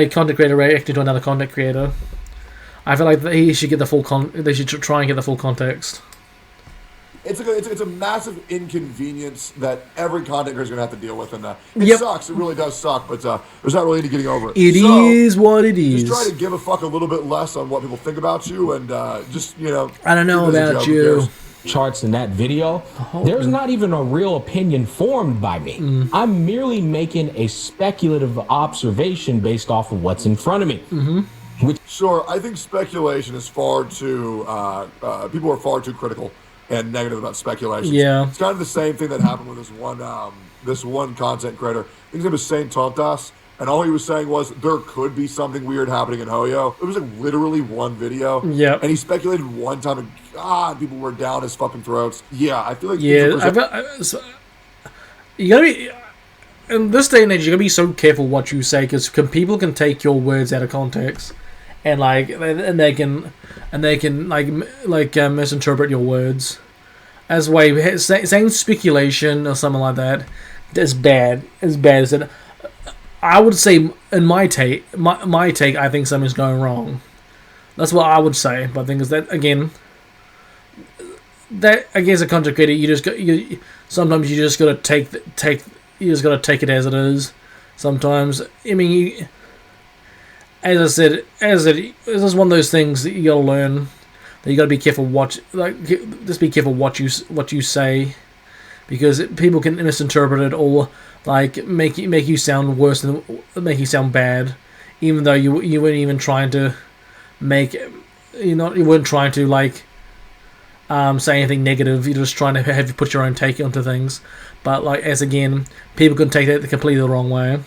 content creator reacting to another content creator, I feel like he should get the full they should try and get the full context. It's a massive inconvenience that every content creator is going to have to deal with, and it sucks. It really does suck, but there's not really any getting over it. It is what it is. Just try to give a fuck a little bit less on what people think about you, and just, you know... I don't know about you. Charts in that video, there's not even a real opinion formed by me. I'm merely making a speculative observation based off of what's in front of me. Sure, I think speculation is far too... people are far too critical and negative about speculation. Yeah. It's kind of the same thing that happened with this one content creator. I think his name was Saint Tontas, and all he was saying was there could be something weird happening in Hoyo. It was like literally one video. Yeah. And he speculated one time, and God, people were down his fucking throats. Yeah, I feel like... Yeah, you gotta be... in this day and age, you gotta be so careful what you say because people can take your words out of context, and they can misinterpret your words as way saying speculation or something like that. Is bad. As bad as it. I would say, in my take, I think something's going wrong. That's what I would say. But the thing is that again, that I guess a content creator, sometimes you just gotta take it as it is. Sometimes, I mean, as I said, this is one of those things that you gotta learn. That you gotta be careful just be careful what you say, because people can misinterpret it or make you sound worse than make you sound bad, even though you weren't even trying to you weren't trying to say anything negative. You're just trying to have you put your own take onto things. But as again, people can take that completely the wrong way.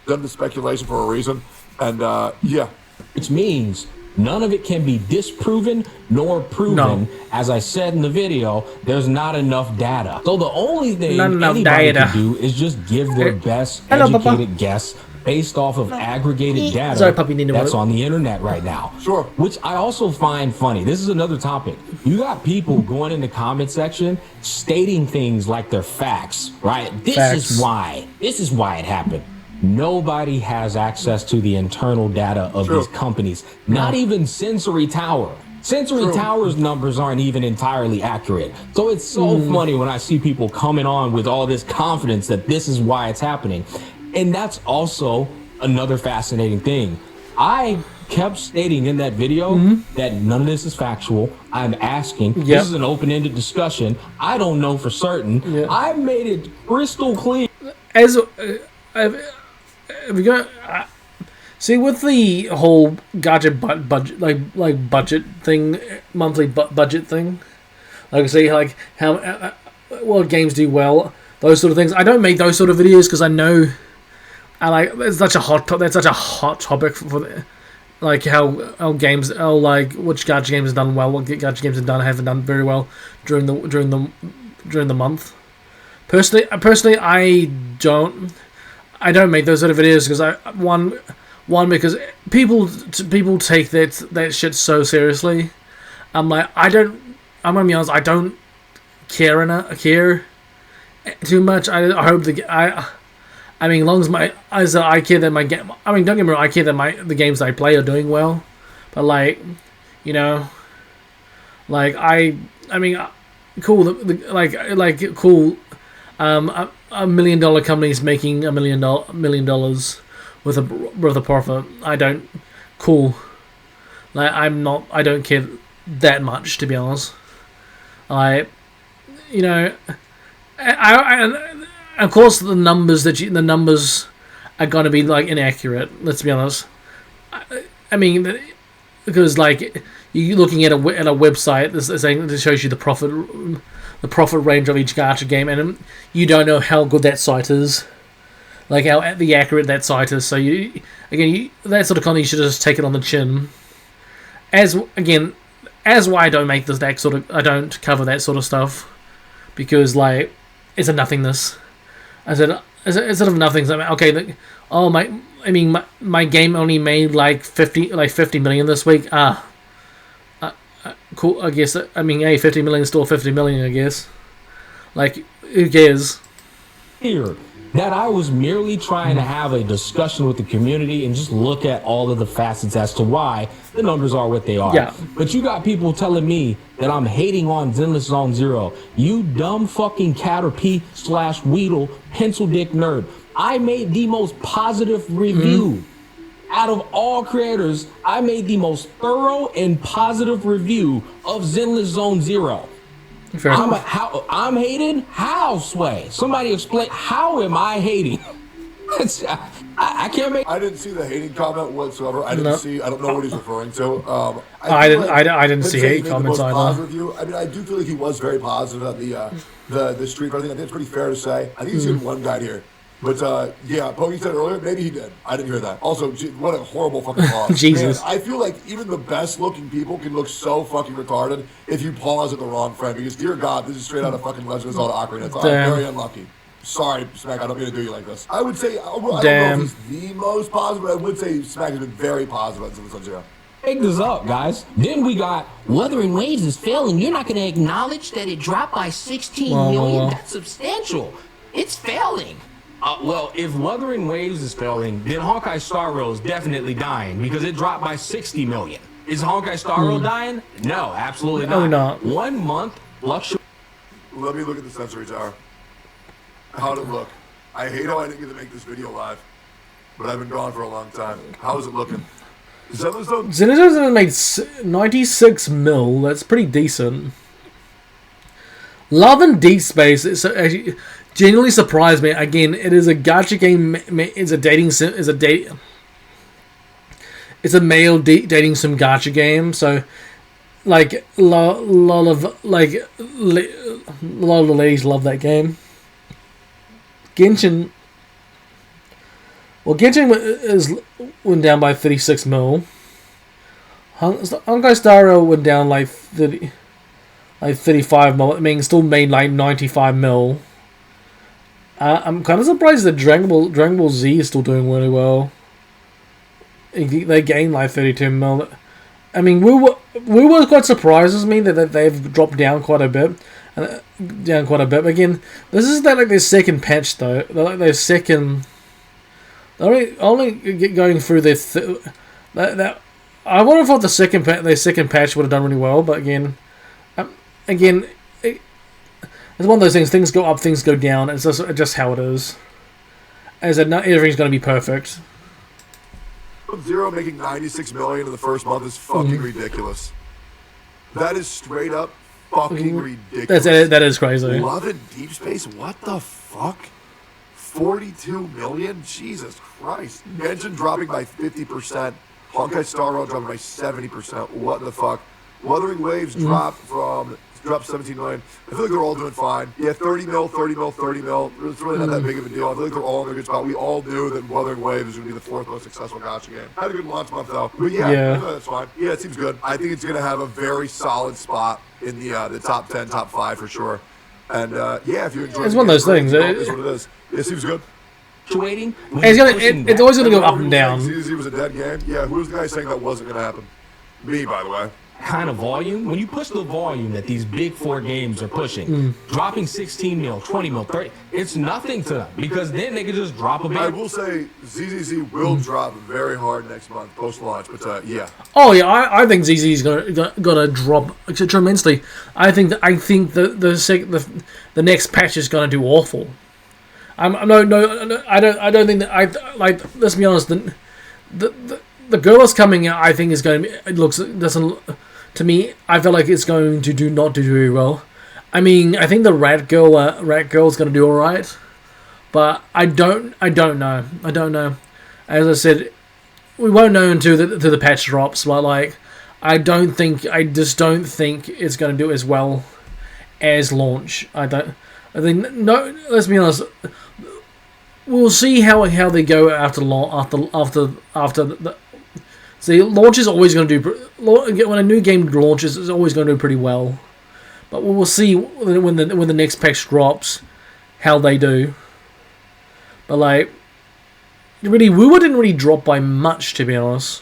Done the speculation for a reason, and yeah, which means none of it can be disproven nor proven. No. As I said in the video, there's not enough data. So the only thing anybody can do is just give their best educated guess based off of aggregated data that's on the internet right now. Sure. Which I also find funny. This is another topic. You got people going in the comment section stating things like they're facts, right? This is why it happened. Nobody has access to the internal data of these companies. Not even Sensory Tower. Sensory Tower's numbers aren't even entirely accurate. So it's so funny when I see people coming on with all this confidence that this is why it's happening. And that's also another fascinating thing. I kept stating in that video that none of this is factual. I'm asking. Yep. This is an open-ended discussion. I don't know for certain. Yep. I made it crystal clear. See, with the whole gadget budget, like budget thing, monthly budget thing, how what games do well, those sort of things. I don't make those sort of videos because I know, it's such a hot. That's such a hot topic for how games, which gadget games have done well, what gadget games haven't done very well during the month. Personally, I don't make those sort of videos because one because people take that shit so seriously. I'm gonna be honest, I don't care too much. I hope as long as I care that my game. Don't get me wrong, I care that the games I play are doing well, but cool. Cool. $1 million companies making $1 million with a profit. I don't care that much, to be honest. Of course the numbers are gonna be inaccurate. Let's be honest. Because you're looking at a website that shows you the profit range of each gacha game, and you don't know how good that site is, how accurate that site is. So that sort of content, you should just take it on the chin. As why I don't make I don't cover that sort of stuff, because it's a nothingness. It's sort of nothing. My game only made 50 million this week. Cool. I guess. 50 million is still 50 million. I guess. Who cares? Here, that I was merely trying to have a discussion with the community and just look at all of the facets as to why the numbers are what they are. Yeah. But you got people telling me that I'm hating on Zenless Zone Zero. You dumb fucking Caterpie/Weedle pencil dick nerd. I made the most positive review. Out of all creators, I made the most thorough and positive review of Zenless Zone Zero. I'm hating? How, Sway? Somebody explain, how am I hating? I can't make... I didn't see the hating comment whatsoever. I don't know what he's referring to. I didn't see hate comments either. I do feel like he was very positive on the street fighter thing. I think it's pretty fair to say. I think he's getting one guy here. But, Pokey said earlier, maybe he did. I didn't hear that. Also, what a horrible fucking loss. Jesus. Man, I feel like even the best-looking people can look so fucking retarded if you pause at the wrong frame. Because, dear God, this is straight out of fucking Legend of Zelda Ocarina. I'm very unlucky. Sorry, Smack, I don't mean to do you like this. I would say, I don't know Damn. if he's the most positive, but I would say Smack has been very positive on Zenless Zone Zero. Pick this up, guys. Then we got Wuthering Waves is failing. You're not going to acknowledge that it dropped by 16 million? That's substantial. It's failing. well, if Wuthering Waves is failing, then Honkai Star Rail is definitely dying because it dropped by 60 million. Is Honkai Star Rail dying? No, absolutely not. No, not. 1 month fluctuation. Let me look at the sensory tower. How'd it look? I hate how I didn't get to make this video live, but I've been gone for a long time. How is it looking? Zenless Zone made 96 mil. That's pretty decent. Love and Deep Space is actually genuinely surprised me. Again, it is a gacha game. It's a dating sim. It's a male dating sim gacha game. So, like, a lot of the ladies love that game. Genshin went down by 36 mil. Honkai Star Rail went down like 35 mil. I mean, still made like 95 mil. I'm kind of surprised that Dragon Ball Z is still doing really well. They gained like 32 mil. I mean, we were quite surprised as me that they've dropped down quite a bit. Again, this is like their second patch though. They're like their second. They're only going through their. That I would have thought their second patch would have done really well, but again, it's one of those things. Things go up, things go down. It's just how it is. As I not everything's going to be perfect. Zero making 96 million in the first month is fucking ridiculous. That is straight up fucking ridiculous. That is crazy. Love and Deep Space? What the fuck? 42 million? Jesus Christ. Genshin dropping by 50%. Honkai Star Rail dropping by 70%. What the fuck? Wuthering Waves dropped 17 million. I feel like they're all doing fine. Yeah, 30 mil, 30 mil, 30 mil. It's really not that big of a deal. I feel like they're all in a good spot. We all knew that Wuthering Waves was going to be the fourth most successful gacha game. Had a good launch month, though. But yeah. That's fine. Yeah, it seems good. I think it's going to have a very solid spot in the top 10, top 5 for sure. And yeah, if you enjoy it's one of those things. It's what it is. It seems good. Waiting. It's always going to go up and down. ZZ was a dead game. Yeah, who was the guy saying that wasn't going to happen? Me, by the way. Kind of volume, when you push the volume that these big 4 games are pushing, dropping 16 mil, 20 mil, 30, it's nothing to them because then they can just drop a bit. I will say ZZZ will drop very hard next month post launch, but yeah. Oh yeah, I think ZZ is gonna drop tremendously. I think the next patch is gonna do awful. I don't think that let's be honest. The girl that's coming out, I think is going to to me, I feel like it's going to not do very well. I mean, I think the Rat Girl is going to do all right, but I don't know. As I said, we won't know until the patch drops. But like, I just don't think it's going to do as well as launch. I think no. Let's be honest. We'll see how they go after the. See, launch is always going to do. When a new game launches, it's always going to do pretty well. But we'll see when the next patch drops, how they do. But like, really, Wuwa didn't really drop by much, to be honest.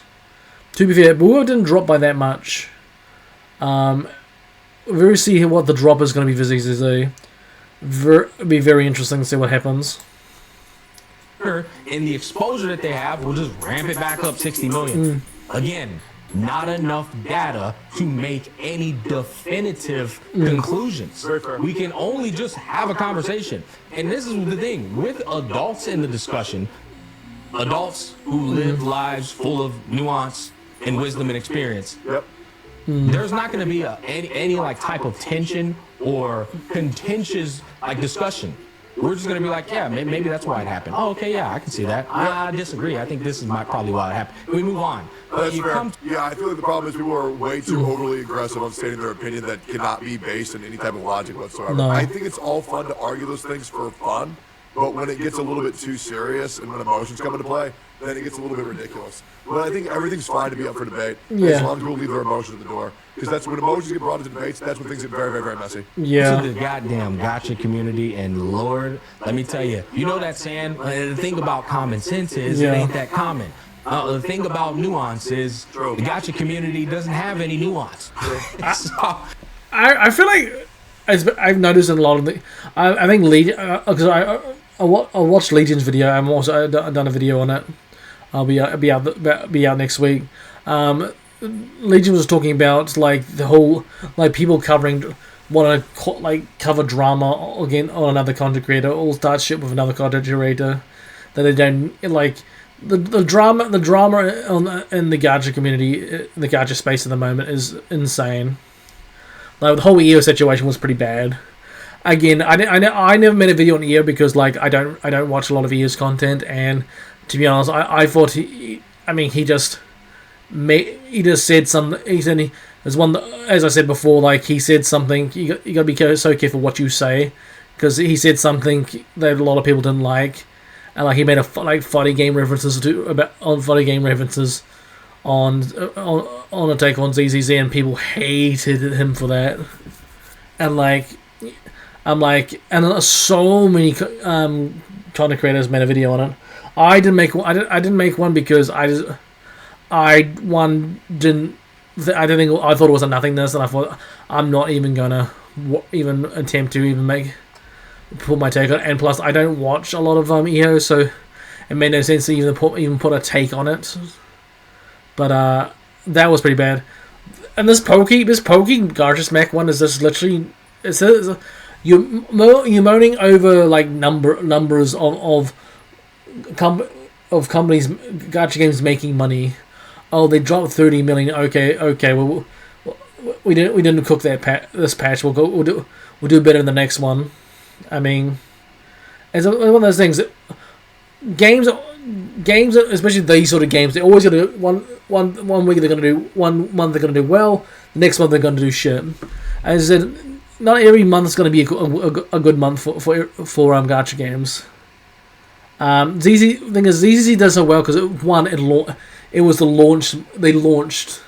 To be fair, Wuwa didn't drop by that much. We'll see what the drop is going to be for ZZZ. It'll be very interesting to see what happens. And the exposure that they have will just ramp it back up 60 million. Again, not enough data to make any definitive conclusions. We can only just have a conversation. And this is the thing, with adults in the discussion, adults who live lives full of nuance and wisdom and experience, there's not going to be any like type of tension or contentious like discussion. We're just going to be like, yeah, maybe that's why it happened. Oh, okay, yeah, I can see that. I disagree. I think this is probably why it happened. We move on. That's fair. Yeah, I feel like the problem is people are way too overly aggressive on stating their opinion that cannot be based in any type of logic whatsoever. No. I think it's all fun to argue those things for fun, but when it gets a little bit too serious and when emotions come into play, then it gets a little bit ridiculous. But I think everything's fine to be up for debate, Yeah. as long as people leave their emotions at the door. Because that's when emotions get brought into debates, that's when things get very, very, very messy. Yeah. To the goddamn gotcha community, and Lord, let me tell you, you know that saying, the thing about common sense is it ain't that common. The thing about nuance is the gotcha community doesn't have any nuance. So, I feel like I've noticed in a lot of the. I think Legion, because I watched Legion's video. I'm also done a video on it. I'll be out next week. Legion was talking about like the whole like people want to like cover drama again on another content creator, all start shit with another content creator that they don't like. The drama in the gacha community, in the gacha space at the moment is insane. Like the whole EO situation was pretty bad. Again, I never made a video on EO because like I don't watch a lot of EO's content, and to be honest, I thought he just said something. There's one that, as I said before, like he said something. You gotta be so careful what you say, because he said something that a lot of people didn't like. And like he made fighting game references on Attack on ZZZ, and people hated him for that. And and so many content creators made a video on it. I didn't make one because I thought it was a nothingness, and I thought I'm not even gonna even attempt to put my take on it. And plus I don't watch a lot of EO, so it made no sense to even put a take on it. But that was pretty bad. And this pokey Gacha Smack one is just literally you're moaning over like numbers of companies, gacha games making money. Oh, they dropped 30 million. Okay. Well, we didn't cook this patch. We'll do better in the next one. I mean, it's one of those things. Games, especially these sort of games, they're always gonna do one week they're gonna do one month they're gonna do well. The next month they're gonna do shit. As I said, not every month is gonna be a good month for gacha games. ZZ does so well because it was the launch. They launched.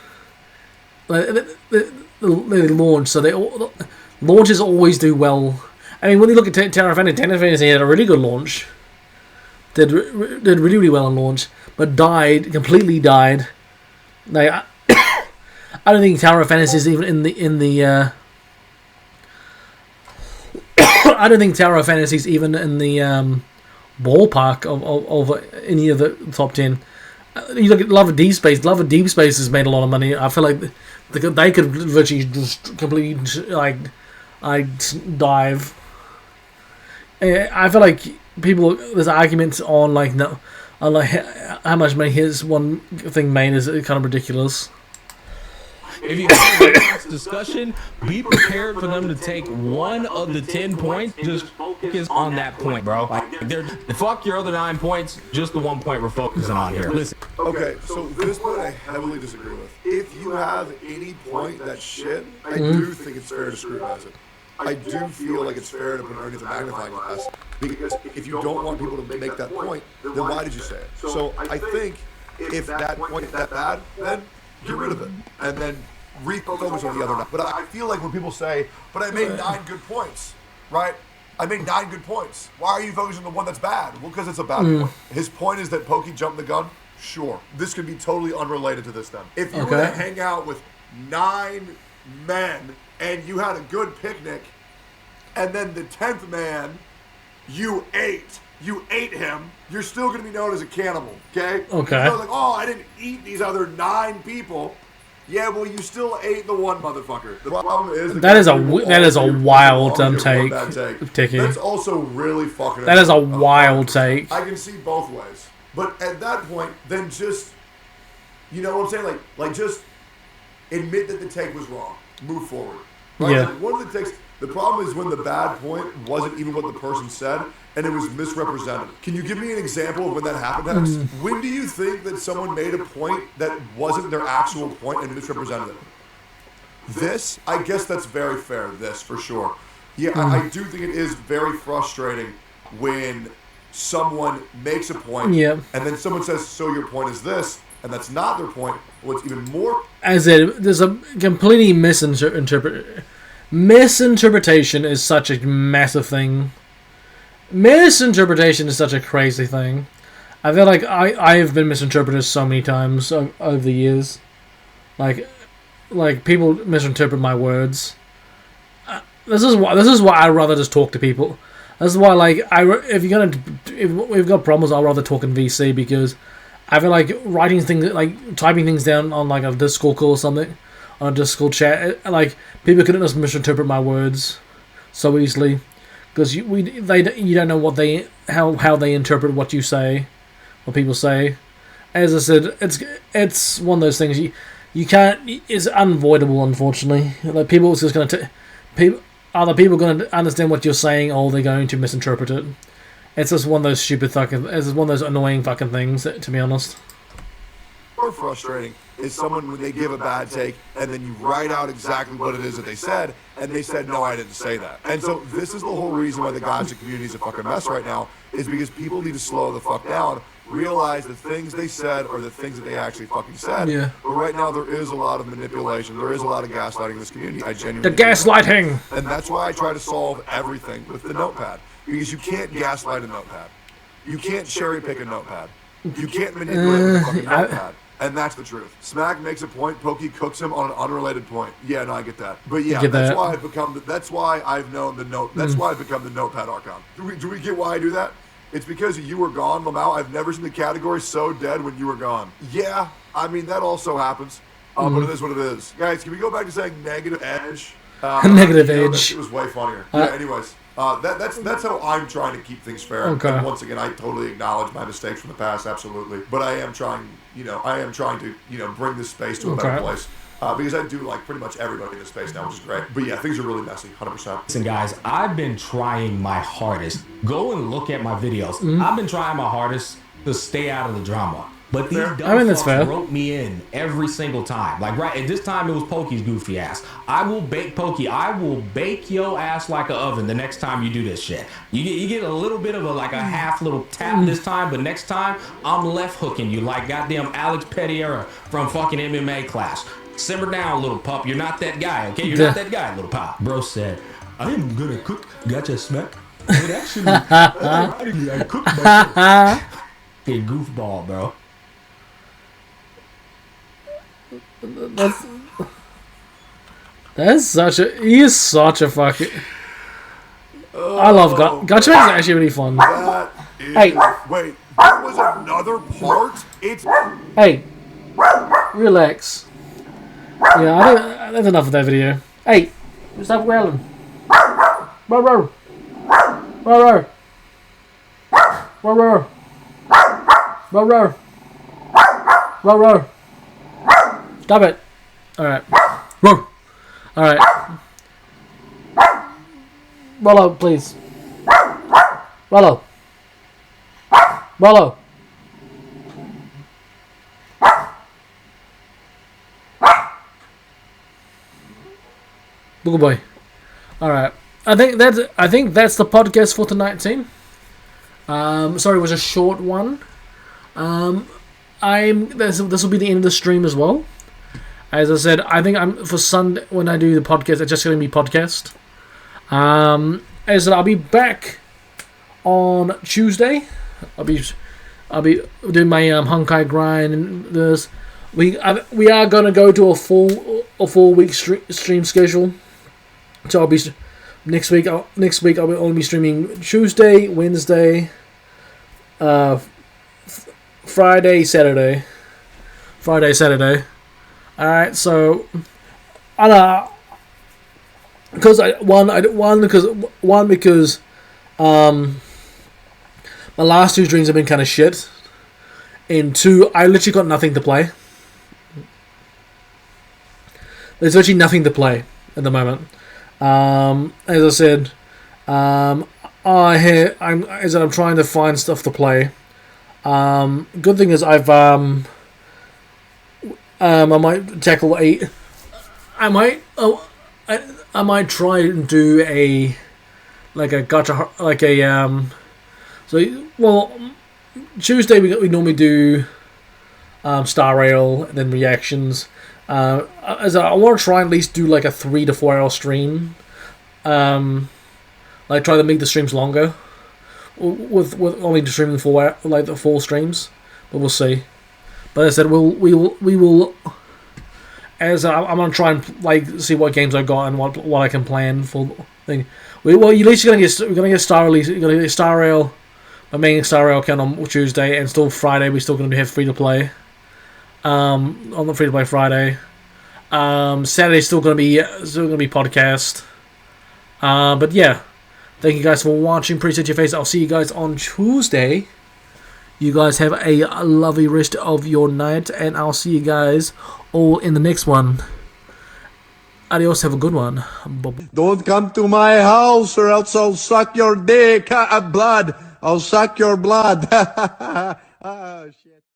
So launches always do well. I mean, when you look at Tower Fantasy had a really good launch. Did really, really well on launch, but completely died. Like, I don't think Tower of Fantasy is even in the I don't think Tower of Fantasy is even in the ballpark of any of the top 10. You look at Love of Deep Space. Love of Deep Space has made a lot of money. I feel like they could virtually just completely dive. I feel like there's arguments on how much money his one thing made is kind of ridiculous. If you have this discussion, be prepared for them to take one of the 10 points. Just focus on that point, bro. Fuck your other 9 points. Just the 1 point we're focusing on here. Listen. Okay, so this point I heavily disagree with. If you have any point that's shit, I do think it's fair to scrutinize it. I do feel like it's fair to put it underneath a magnifying glass, because if you don't want people to make that point, then why did you say it? So I think if that point is that bad, then get rid of it, and then refocus on the other. But I feel like when people say, but I made 9 good points, right? I made 9 good points. Why are you focusing on the one that's bad? Well, because it's a bad point. His point is that Pokey jumped the gun. Sure. This could be totally unrelated to this then. If you were to hang out with 9 men and you had a good picnic, and then the 10th man you ate him, you're still going to be known as a cannibal, okay? Okay. You're like, oh, I didn't eat these other 9 people. Yeah, well, you still ate the one motherfucker. The problem is that is a wild take. That's also really fucking. That is a wild take. I can see both ways, but at that point, then just, you know what I'm saying? Like just admit that the take was wrong. Move forward. Right? Yeah. Like one of the takes. The problem is when the bad point wasn't even what the person said, and it was misrepresented. Can you give me an example of when that happened, Hex? When do you think that someone made a point that wasn't their actual point and misrepresented it? This, I guess that's very fair, this, for sure. Yeah, I do think it is very frustrating when someone makes a point, Yeah. and then someone says, so your point is this, and that's not their point. What's even more... As there's a completely misinterpretation is such a massive thing. Misinterpretation is such a crazy thing. I feel like I have been misinterpreted so many times over the years. Like people misinterpret my words. This is why I'd rather just talk to people. This is why, like, if we've got problems, I'll rather talk in VC, because I feel like writing things, like typing things down on like a Discord call or something, on a Discord chat, like people couldn't just misinterpret my words so easily, because you don't know what how they interpret what you say, what people say. As I said, it's one of those things you can't. It's unavoidable, unfortunately. Like people are just gonna are the people going to understand what you're saying, or they're going to misinterpret it? It's just one of those stupid fucking... It's just one of those annoying fucking things, to be honest. More frustrating is someone when they give a bad take, and then you write out exactly what it is that they said, and they said, no, I didn't say that. And so this is the whole reason why the gotcha community is a fucking mess right now, is because people need to slow the fuck down, realize the things they said are the things that they actually fucking said. Yeah. But right now there is a lot of manipulation. There is a lot of gaslighting in this community. I genuinely... The gaslighting! And that's why I try to solve everything with the notepad. Because you can't gaslight a notepad. You can't cherry pick a notepad. You can't manipulate a fucking notepad. And that's the truth. Smack makes a point, Pokey cooks him on an unrelated point. Yeah, no, I get that. But yeah, that's why I've become that's why I've known the note that's why I've become the notepad archon. Do we get why I do that? It's because you were gone, Lamau. I've never seen the category so dead when you were gone. Yeah, I mean, that also happens. But it is what it is. Guys, can we go back to saying negative edge? Negative edge. It was way funnier. Yeah, anyways. That's how I'm trying to keep things fair. Okay. And once again, I totally acknowledge my mistakes from the past, absolutely. But I am trying to, bring this space to a better place. Because I do like pretty much everybody in this space now, which is great. But yeah, things are really messy, 100%. Listen, guys, I've been trying my hardest. Go and look at my videos. I've been trying my hardest to stay out of the drama. But these dumb fucks rope me in every single time. Like, right, at this time, it was Pokey's goofy ass. I will bake Pokey. I will bake your ass like an oven the next time you do this shit. You get a little bit of a half little tap this time, but next time, I'm left hooking you like goddamn Alex Pettiera from fucking MMA class. Simmer down, little pup. You're not that guy, okay? You're not that guy, little pop. Bro said, I am gonna cook gotcha smack. But actually, I cook myself. Hey, goofball, bro. He is such a fucking... I love Gotcha is actually really fun. Wait, there was another part? Hey, relax. Yeah, that's enough of that video. Hey, stop growling. Row, row. Row, row. Row, row. Row, row. Row, row. Stop it. Alright. Row. Alright. Rollo, please. Rollo. Rollo. Booger boy. Alright. I think that's the podcast for tonight, team. Sorry, it was a short one. This will be the end of the stream as well. As I said, I think for Sunday when I do the podcast, it's just going to be podcast. As I said, I'll be back on Tuesday. I'll be doing my Honkai grind and this. We are going to go to a full week stream schedule. So I'll be next week. I'll only be streaming Tuesday, Wednesday, Friday, Saturday. All right. So, because my last two streams have been kind of shit, and two, I literally got nothing to play. There's virtually nothing to play at the moment. As I said, I'm trying to find stuff to play. Good thing is I might tackle I might try and do a gacha, so So, well, Tuesday we normally do Star Rail and then reactions. As I want to try and at least do like a 3 to 4 hour stream. Like try to make the streams longer. With only streaming 4 hour, like the full streams, but we'll see. But as I said, we will. As I'm gonna try and like see what games I've got and what I can plan for thing. Well, at least we're gonna get Star Release. We're gonna get Star Rail, my main Star Rail account on Tuesday, and still Friday we're still gonna have free to play. On the free to play Friday. Saturday's still gonna be podcast. But yeah, thank you guys for watching. Appreciate your face. I'll see you guys on Tuesday. You guys have a lovely rest of your night, and I'll see you guys all in the next one. Adios, have a good one. Don't come to my house or else I'll suck your dick. Blood. I'll suck your blood. Ah, shit.